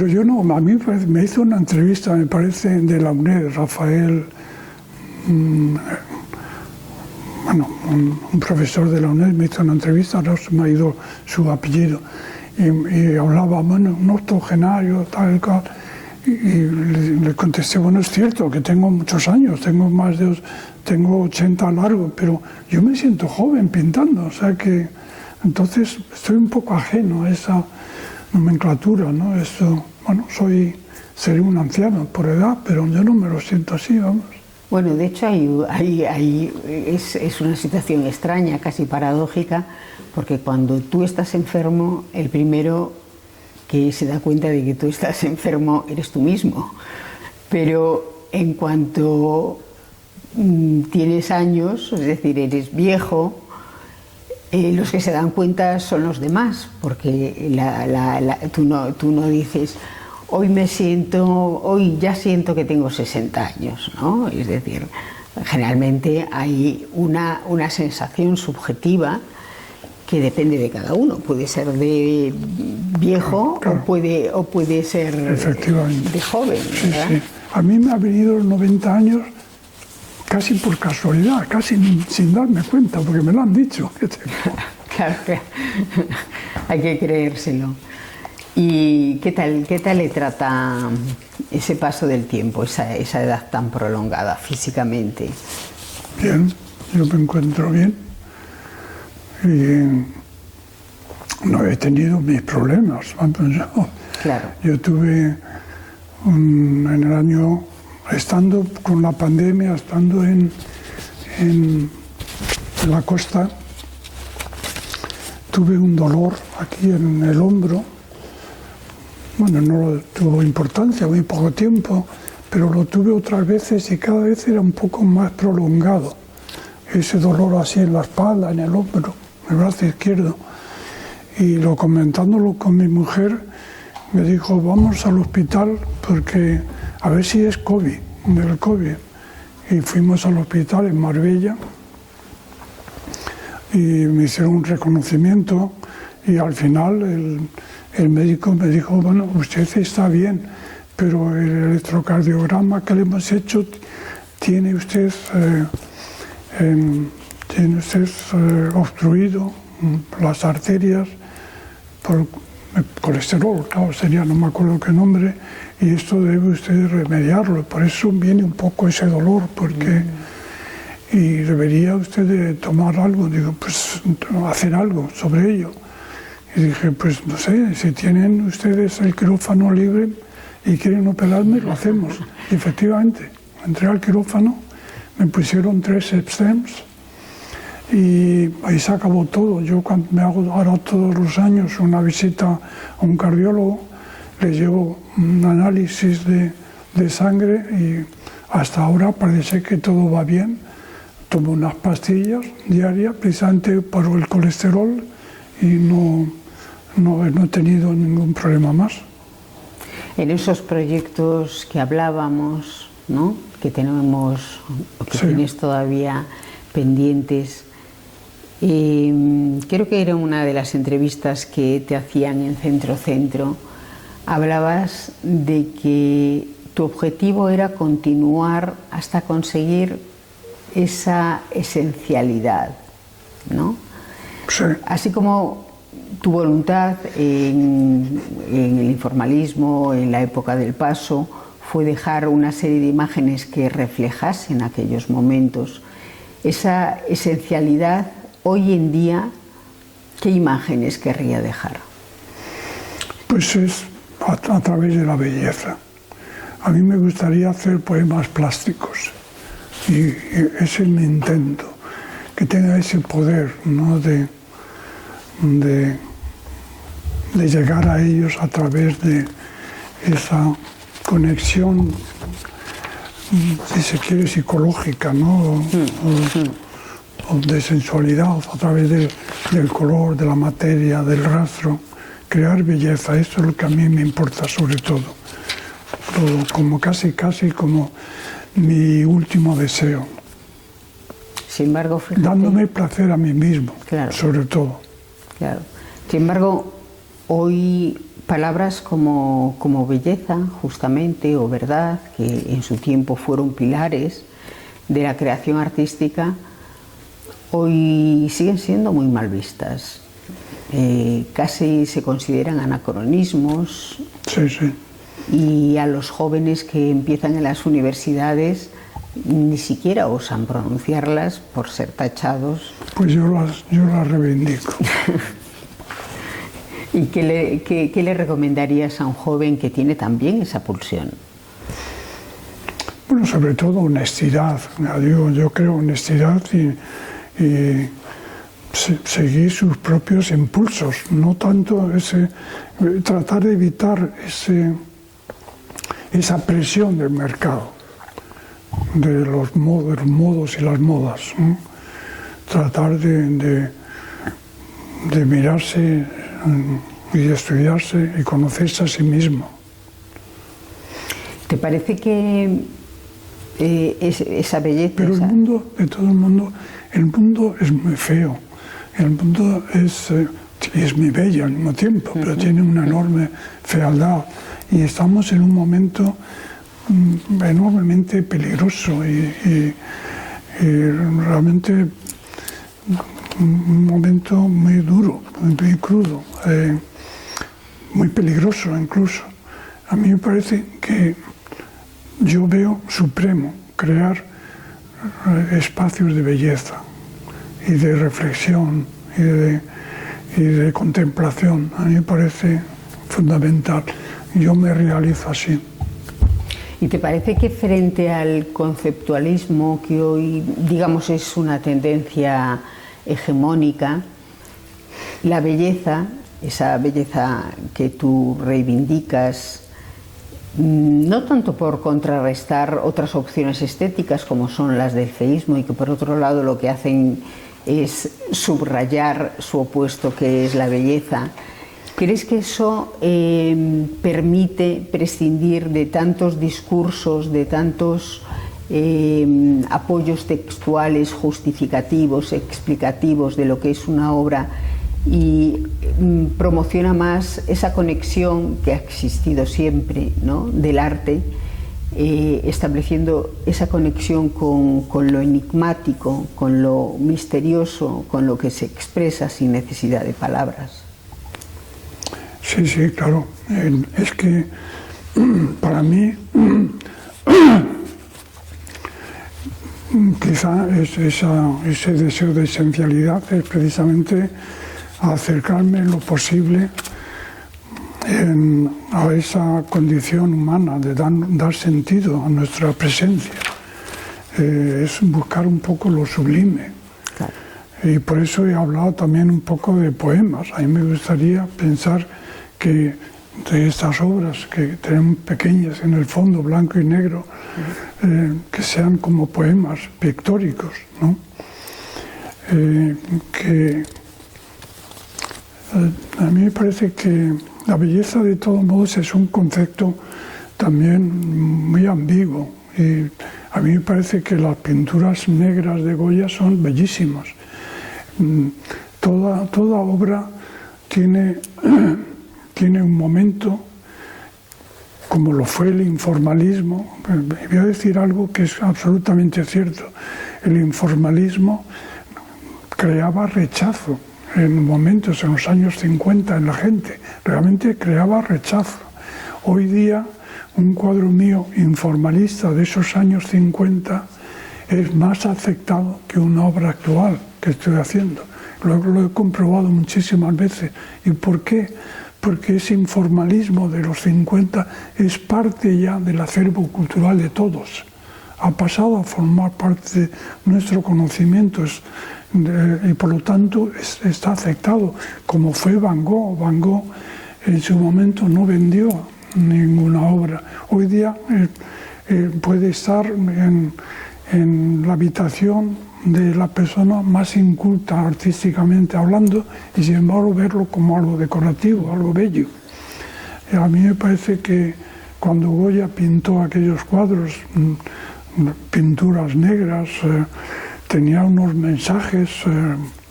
[SPEAKER 1] yo no, a mí me hizo una entrevista, me parece, de la UNED, Rafael, bueno, un profesor de la UNED me hizo una entrevista, ahora se me ha ido su apellido, y hablaba, bueno, un octogenario, tal y cual, y le contesté, bueno, es cierto que tengo muchos años, tengo 80 largo, pero yo me siento joven pintando, o sea que, entonces estoy un poco ajeno a esa nomenclatura, ¿no? Esto, bueno, seré un anciano por edad, pero yo no me lo siento así, vamos.
[SPEAKER 2] Bueno, de hecho es una situación extraña, casi paradójica, porque cuando tú estás enfermo, el primero que se da cuenta de que tú estás enfermo eres tú mismo. Pero en cuanto tienes años, es decir, eres viejo, los que se dan cuenta son los demás, porque tú no dices, hoy ya siento que tengo 60 años, ¿no? Es decir, Generalmente hay una sensación subjetiva que depende de cada uno. Puede ser de viejo,
[SPEAKER 1] claro.
[SPEAKER 2] o puede ser de joven.
[SPEAKER 1] Sí, sí. A mí me ha venido los 90 años casi por casualidad, casi sin darme cuenta, porque me lo han dicho.
[SPEAKER 2] Claro, hay que creérselo. ¿Y qué tal le trata ese paso del tiempo, esa edad tan prolongada físicamente?
[SPEAKER 1] Bien, yo me encuentro bien. Y no he tenido mis problemas.
[SPEAKER 2] Claro.
[SPEAKER 1] Yo tuve en el año, estando con la pandemia, estando en la costa, tuve un dolor aquí en el hombro. Bueno, no tuvo importancia, muy poco tiempo, pero lo tuve otras veces y cada vez era un poco más prolongado. Ese dolor así en la espalda, en el hombro, en el brazo izquierdo. Y comentándolo con mi mujer, me dijo, vamos al hospital porque a ver si es COVID, del COVID. Y fuimos al hospital en Marbella y me hicieron un reconocimiento y al final el médico me dijo, bueno, usted está bien, pero el electrocardiograma que le hemos hecho tiene usted obstruido las arterias por colesterol, claro, sería, no me acuerdo qué nombre, y esto debe usted remediarlo. Por eso viene un poco ese dolor, porque y debería usted de tomar algo. Digo, pues hacer algo sobre ello. Y dije, pues no sé, si tienen ustedes el quirófano libre y quieren operarme, lo hacemos. Y efectivamente, entré al quirófano, me pusieron 3 stents y ahí se acabó todo. Yo cuando me hago ahora todos los años una visita a un cardiólogo, le llevo un análisis de sangre y hasta ahora parece que todo va bien. Tomo unas pastillas diarias precisamente para el colesterol y no he tenido ningún problema más.
[SPEAKER 2] En esos proyectos que hablábamos, ¿no?, que tenemos, o que tienes todavía pendientes, creo que era una de las entrevistas que te hacían en Centro, hablabas de que tu objetivo era continuar hasta conseguir esa esencialidad, ¿no?
[SPEAKER 1] Sí.
[SPEAKER 2] Así como tu voluntad en el informalismo, en la época del Paso, fue dejar una serie de imágenes que reflejasen aquellos momentos. Esa esencialidad, hoy en día, ¿qué imágenes querría dejar?
[SPEAKER 1] Pues es a través de la belleza. A mí me gustaría hacer poemas plásticos y ese es mi intento, que tenga ese poder, ¿no?, de llegar a ellos a través de esa conexión, si se quiere, psicológica, ¿no? O de sensualidad, a través del color, de la materia, del rastro. Crear belleza, eso es lo que a mí me importa sobre todo. Como casi como mi último deseo.
[SPEAKER 2] Sin embargo, fíjate,
[SPEAKER 1] dándome placer a mí mismo,
[SPEAKER 2] claro,
[SPEAKER 1] sobre todo.
[SPEAKER 2] Claro. Sin embargo, hoy palabras como belleza, justamente, o verdad, que en su tiempo fueron pilares de la creación artística, hoy siguen siendo muy mal vistas. Casi se consideran anacronismos.
[SPEAKER 1] Sí, sí.
[SPEAKER 2] Y a los jóvenes que empiezan en las universidades ni siquiera osan pronunciarlas por ser tachados.
[SPEAKER 1] Pues yo las reivindico.
[SPEAKER 2] ¿Y qué le recomendarías a un joven que tiene también esa pulsión?
[SPEAKER 1] Bueno, sobre todo honestidad. Yo creo honestidad y seguir sus propios impulsos, no tanto tratar de evitar esa presión del mercado, de los modos y las modas, ¿no? Tratar de mirarse y de estudiarse y conocerse a sí mismo.
[SPEAKER 2] ¿Te parece que esa belleza.
[SPEAKER 1] Pero el mundo, de todo el mundo es muy feo. El mundo es muy bello al mismo tiempo, pero tiene una enorme fealdad. Y estamos en un momento enormemente peligroso y realmente un momento muy duro, muy crudo, muy peligroso incluso. A mí me parece que yo veo supremo crear espacios de belleza y de reflexión y de contemplación. A mí me parece fundamental. Yo me realizo así.
[SPEAKER 2] ¿Y te parece que frente al conceptualismo, que hoy, digamos, es una tendencia hegemónica, la belleza, esa belleza que tú reivindicas, no tanto por contrarrestar otras opciones estéticas como son las del feísmo, y que por otro lado lo que hacen es subrayar su opuesto, que es la belleza, ¿crees que eso permite prescindir de tantos discursos, de tantos apoyos textuales, justificativos, explicativos de lo que es una obra, y promociona más esa conexión que ha existido siempre, ¿no?, del arte, estableciendo esa conexión con lo enigmático, con lo misterioso, con lo que se expresa sin necesidad de palabras?
[SPEAKER 1] Sí, sí, claro. Es que para mí quizá ese deseo de esencialidad es precisamente acercarme en lo posible a esa condición humana de dar sentido a nuestra presencia. Es buscar un poco lo sublime.
[SPEAKER 2] Claro.
[SPEAKER 1] Y por eso he hablado también un poco de poemas. A mí me gustaría pensar que de estas obras que tenemos pequeñas en el fondo, blanco y negro, que sean como poemas pictóricos, ¿no? A mí me parece que la belleza de todos modos es un concepto también muy ambiguo, y a mí me parece que las pinturas negras de Goya son bellísimas. Toda obra tiene un momento, como lo fue el informalismo. Voy a decir algo que es absolutamente cierto. El informalismo creaba rechazo en momentos, en los años 50, en la gente. Realmente creaba rechazo. Hoy día, un cuadro mío informalista de esos años 50 es más aceptado que una obra actual que estoy haciendo. Lo he comprobado muchísimas veces. ¿Y por qué? Porque ese informalismo de los 50 es parte ya del acervo cultural de todos. Ha pasado a formar parte de nuestro conocimiento y por lo tanto está aceptado, como fue Van Gogh. Van Gogh en su momento no vendió ninguna obra. Hoy día puede estar en la habitación de la persona más inculta artísticamente hablando, y sin embargo verlo como algo decorativo, algo bello. A mí me parece que cuando Goya pintó aquellos cuadros, pinturas negras, tenía unos mensajes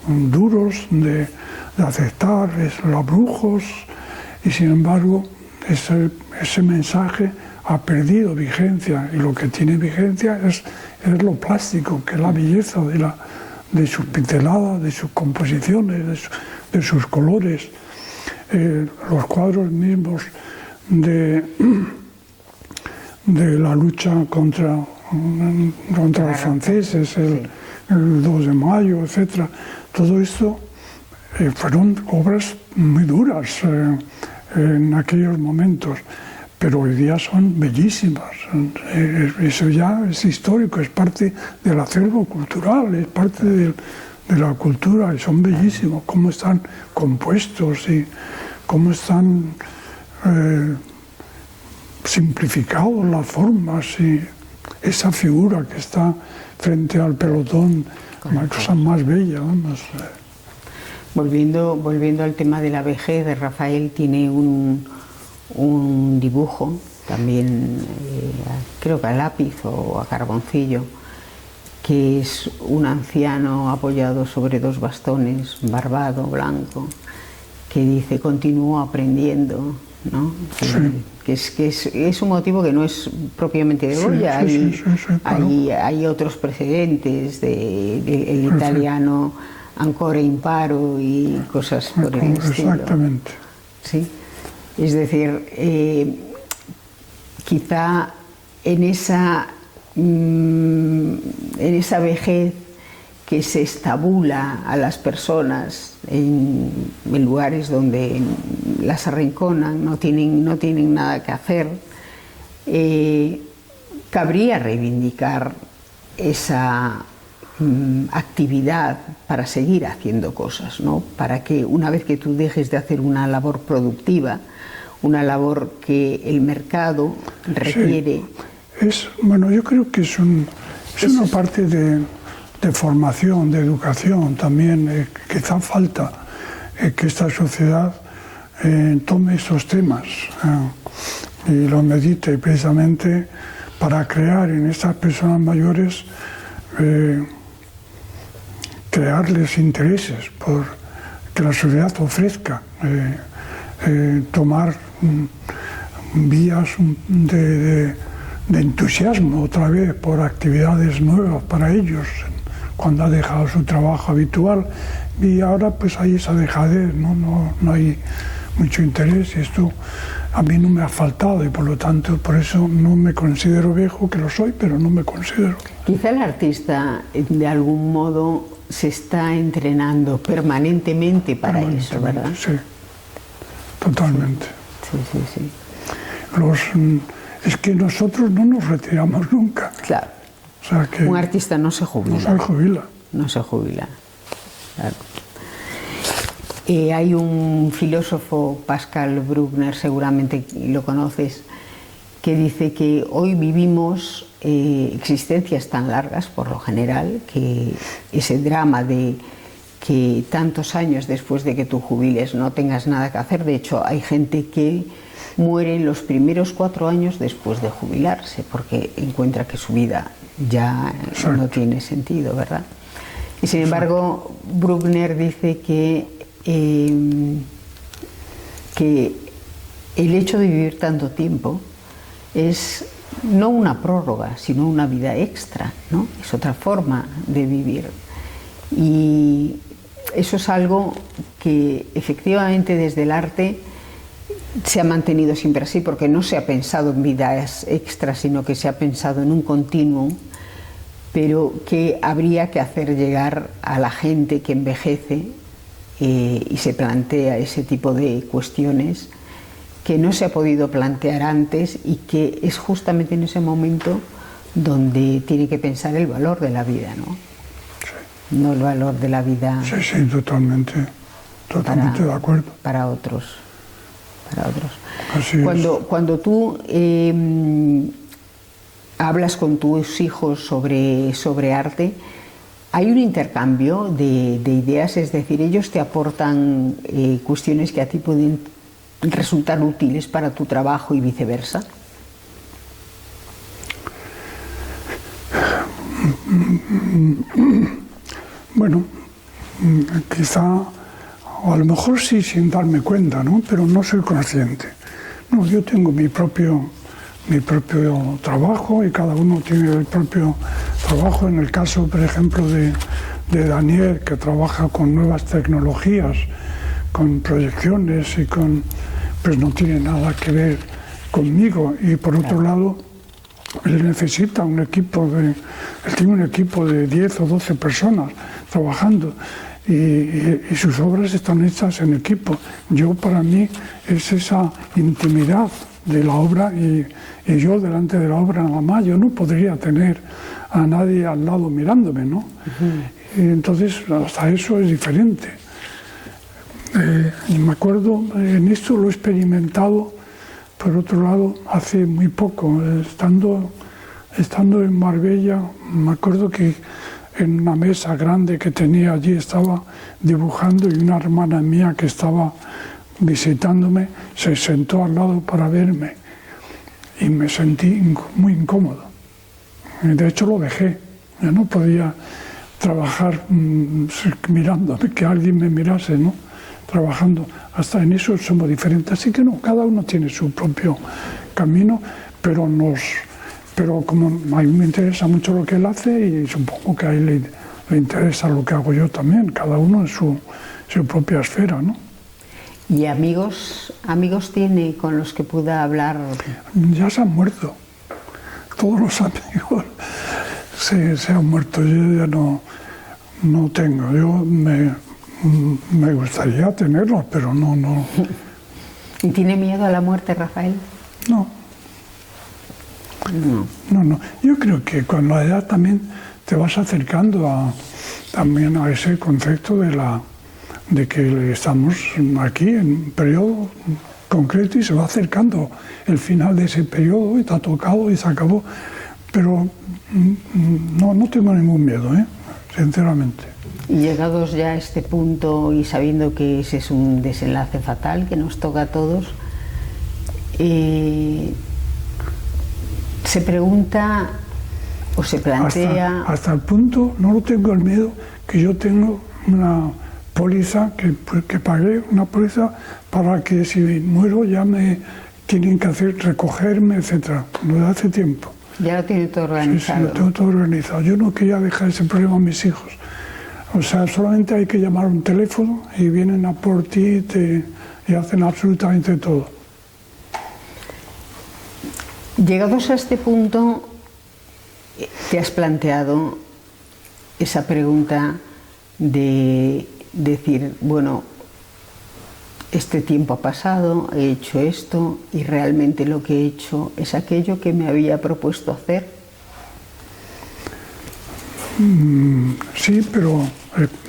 [SPEAKER 1] duros de aceptar los abrujos, y sin embargo ese mensaje ha perdido vigencia, y lo que tiene vigencia es lo plástico, que es la belleza de sus pinceladas, de sus composiciones, de sus colores. Los cuadros mismos de la lucha contra los franceses, el 2 de mayo, etc. Todo esto fueron obras muy duras en aquellos momentos, pero hoy día son bellísimas. Eso ya es histórico, es parte del acervo cultural, es parte de la cultura, y son bellísimos, cómo están compuestos y cómo están simplificados las formas, y esa figura que está frente al pelotón, una cosa más bella, vamos.
[SPEAKER 2] Volviendo al tema de la vejez, Rafael tiene un dibujo también creo que a lápiz o a carboncillo, que es un anciano apoyado sobre dos bastones, barbado, blanco, que dice continúo aprendiendo, ¿no?
[SPEAKER 1] Sí.
[SPEAKER 2] Que es un motivo que no es propiamente de Goya, hay otros precedentes del italiano Ancora imparo y cosas por el estilo.
[SPEAKER 1] Exactamente.
[SPEAKER 2] ¿Sí? Es decir, quizá en esa vejez que se estabula a las personas en lugares donde las arrinconan, no tienen nada que hacer, cabría reivindicar esa actividad para seguir haciendo cosas, ¿no? Para que una vez que tú dejes de hacer una labor productiva, una labor que el mercado requiere.
[SPEAKER 1] Sí. Bueno, yo creo que es una parte de formación, de educación también, quizá falta que esta sociedad tome esos temas y lo medite precisamente para crear en estas personas mayores crearles intereses por que la sociedad ofrezca, tomar vías de entusiasmo otra vez por actividades nuevas para ellos cuando ha dejado su trabajo habitual, y ahora pues hay esa dejadez, no hay mucho interés, y esto a mí no me ha faltado y por lo tanto por eso no me considero viejo, que lo soy, pero no me considero.
[SPEAKER 2] Quizá el artista de algún modo se está entrenando permanentemente para eso, ¿verdad?
[SPEAKER 1] Sí, totalmente.
[SPEAKER 2] Sí.
[SPEAKER 1] Es que nosotros no nos retiramos nunca.
[SPEAKER 2] Claro.
[SPEAKER 1] O sea que
[SPEAKER 2] un artista no se jubila.
[SPEAKER 1] No se jubila.
[SPEAKER 2] No se jubila. Claro. Hay un filósofo, Pascal Bruckner, seguramente lo conoces, que dice que hoy vivimos existencias tan largas, por lo general, que ese drama de que tantos años después de que tú jubiles no tengas nada que hacer. De hecho, hay gente que muere en los primeros 4 años después de jubilarse, porque encuentra que su vida ya no tiene sentido, ¿verdad? Y sin embargo, Bruckner dice que el hecho de vivir tanto tiempo es no una prórroga, sino una vida extra, ¿no? Es otra forma de vivir. Y eso es algo que efectivamente desde el arte se ha mantenido siempre así, porque no se ha pensado en vidas extras, sino que se ha pensado en un continuum, pero que habría que hacer llegar a la gente que envejece y se plantea ese tipo de cuestiones que no se ha podido plantear antes, y que es justamente en ese momento donde tiene que pensar el valor de la vida, ¿no? Sí. No el valor de la vida.
[SPEAKER 1] Sí, totalmente de acuerdo.
[SPEAKER 2] Para otros.
[SPEAKER 1] Así
[SPEAKER 2] cuando tú hablas con tus hijos sobre arte, hay un intercambio de ideas, es decir, ellos te aportan cuestiones que a ti pueden resultar útiles para tu trabajo y viceversa.
[SPEAKER 1] Bueno, quizá, o a lo mejor sí sin darme cuenta, ¿no? Pero no soy consciente. No, yo tengo mi propio trabajo y cada uno tiene el propio trabajo. En el caso, por ejemplo, de Daniel, que trabaja con nuevas tecnologías, con proyecciones y pues no tiene nada que ver conmigo. Y por otro lado, él necesita él tiene un equipo de 10 o 12 personas trabajando y sus obras están hechas en equipo. Para mí es esa intimidad de la obra y yo delante de la obra nada más. Yo no podría tener a nadie al lado mirándome, ¿no? Y entonces hasta eso es diferente. Me acuerdo, en esto lo he experimentado, por otro lado, hace muy poco, estando en Marbella. Me acuerdo que en una mesa grande que tenía allí estaba dibujando, y una hermana mía que estaba visitándome se sentó al lado para verme. y me sentí muy incómodo. De hecho lo dejé, yo no podía trabajar mirando, que alguien me mirase, ¿no? Trabajando, hasta en eso somos diferentes, así que no, cada uno tiene su propio camino, pero como a mí me interesa mucho lo que él hace y supongo que a él le interesa lo que hago yo también, cada uno en su propia esfera, ¿no?
[SPEAKER 2] ¿Y amigos tiene con los que pueda hablar?
[SPEAKER 1] Ya se han muerto, todos los amigos se han muerto, yo ya no tengo, yo me gustaría tenerlos, pero no.
[SPEAKER 2] ¿Y tiene miedo a la muerte, Rafael?
[SPEAKER 1] No. Yo creo que con la edad también te vas acercando también a ese concepto de que estamos aquí en un periodo concreto y se va acercando el final de ese periodo y te ha tocado y se acabó. Pero no tengo ningún miedo, sinceramente.
[SPEAKER 2] Y llegados ya a este punto y sabiendo que ese es un desenlace fatal que nos toca a todos, se pregunta o se plantea...
[SPEAKER 1] Hasta el punto, no lo tengo el miedo, que yo tengo una póliza que pagué, una póliza para que si muero ya me tienen que recogerme, etcétera, lo de hace tiempo.
[SPEAKER 2] Ya lo tiene todo organizado.
[SPEAKER 1] Sí, lo tengo todo organizado. Yo no quería dejar ese problema a mis hijos. O sea, solamente hay que llamar a un teléfono y vienen a por ti y hacen absolutamente todo.
[SPEAKER 2] Llegados a este punto, te has planteado esa pregunta de decir, bueno, este tiempo ha pasado, he hecho esto y realmente lo que he hecho es aquello que me había propuesto hacer.
[SPEAKER 1] Sí, pero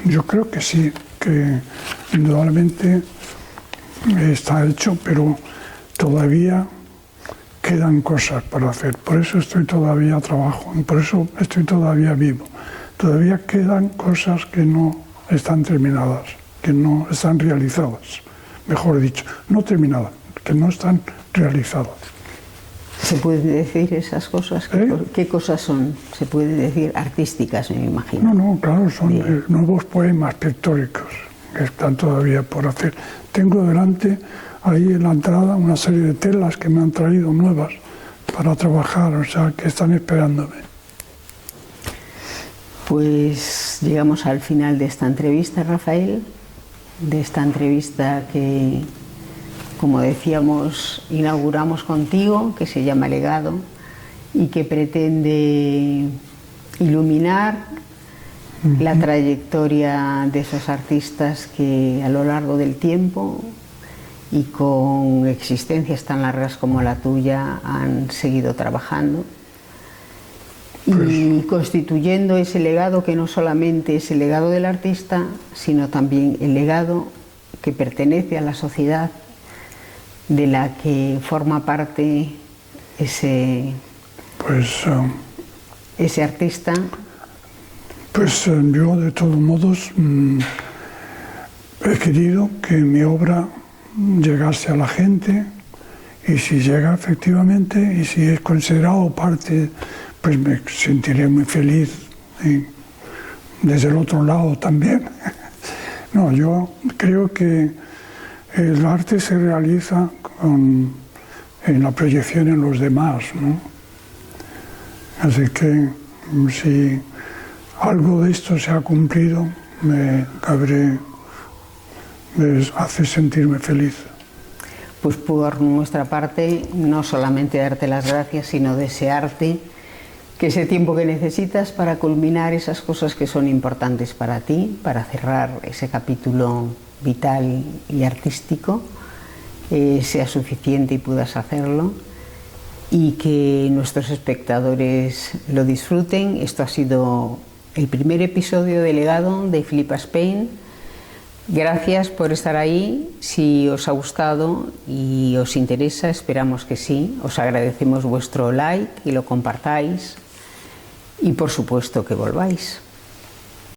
[SPEAKER 1] yo creo que sí, que indudablemente está hecho, pero todavía quedan cosas para hacer. Por eso estoy todavía a trabajo, por eso estoy todavía vivo. Todavía quedan cosas que no están terminadas, que no están realizadas, mejor dicho, no terminadas, que no están realizadas.
[SPEAKER 2] ¿Se pueden decir esas cosas? ¿Qué cosas son? Se puede decir artísticas, me imagino.
[SPEAKER 1] No, claro, son nuevos poemas pictóricos que están todavía por hacer. Tengo delante, ahí en la entrada, una serie de telas que me han traído nuevas para trabajar, o sea, que están esperándome.
[SPEAKER 2] Pues llegamos al final de esta entrevista, Rafael, de esta entrevista que, como decíamos, inauguramos contigo, que se llama Legado y que pretende iluminar la trayectoria de esos artistas que a lo largo del tiempo y con existencias tan largas como la tuya han seguido trabajando y constituyendo ese legado que no solamente es el legado del artista, sino también el legado que pertenece a la sociedad de la que forma parte ese artista.
[SPEAKER 1] Pues yo, de todos modos, he querido que mi obra llegase a la gente y si llega efectivamente y si es considerado parte, pues me sentiré muy feliz y desde el otro lado también. No, yo creo que el arte se realiza en la proyección en los demás, ¿no? Así que si algo de esto se ha cumplido, me hace sentirme feliz.
[SPEAKER 2] Pues por nuestra parte, no solamente darte las gracias, sino desearte que ese tiempo que necesitas para culminar esas cosas que son importantes para ti, para cerrar ese capítulo vital y artístico, sea suficiente y puedas hacerlo, y que nuestros espectadores lo disfruten. Esto ha sido el primer episodio de Legado de Philippa Spain. Gracias por estar ahí. Si os ha gustado y os interesa, esperamos que sí. Os agradecemos vuestro like y lo compartáis y por supuesto que volváis.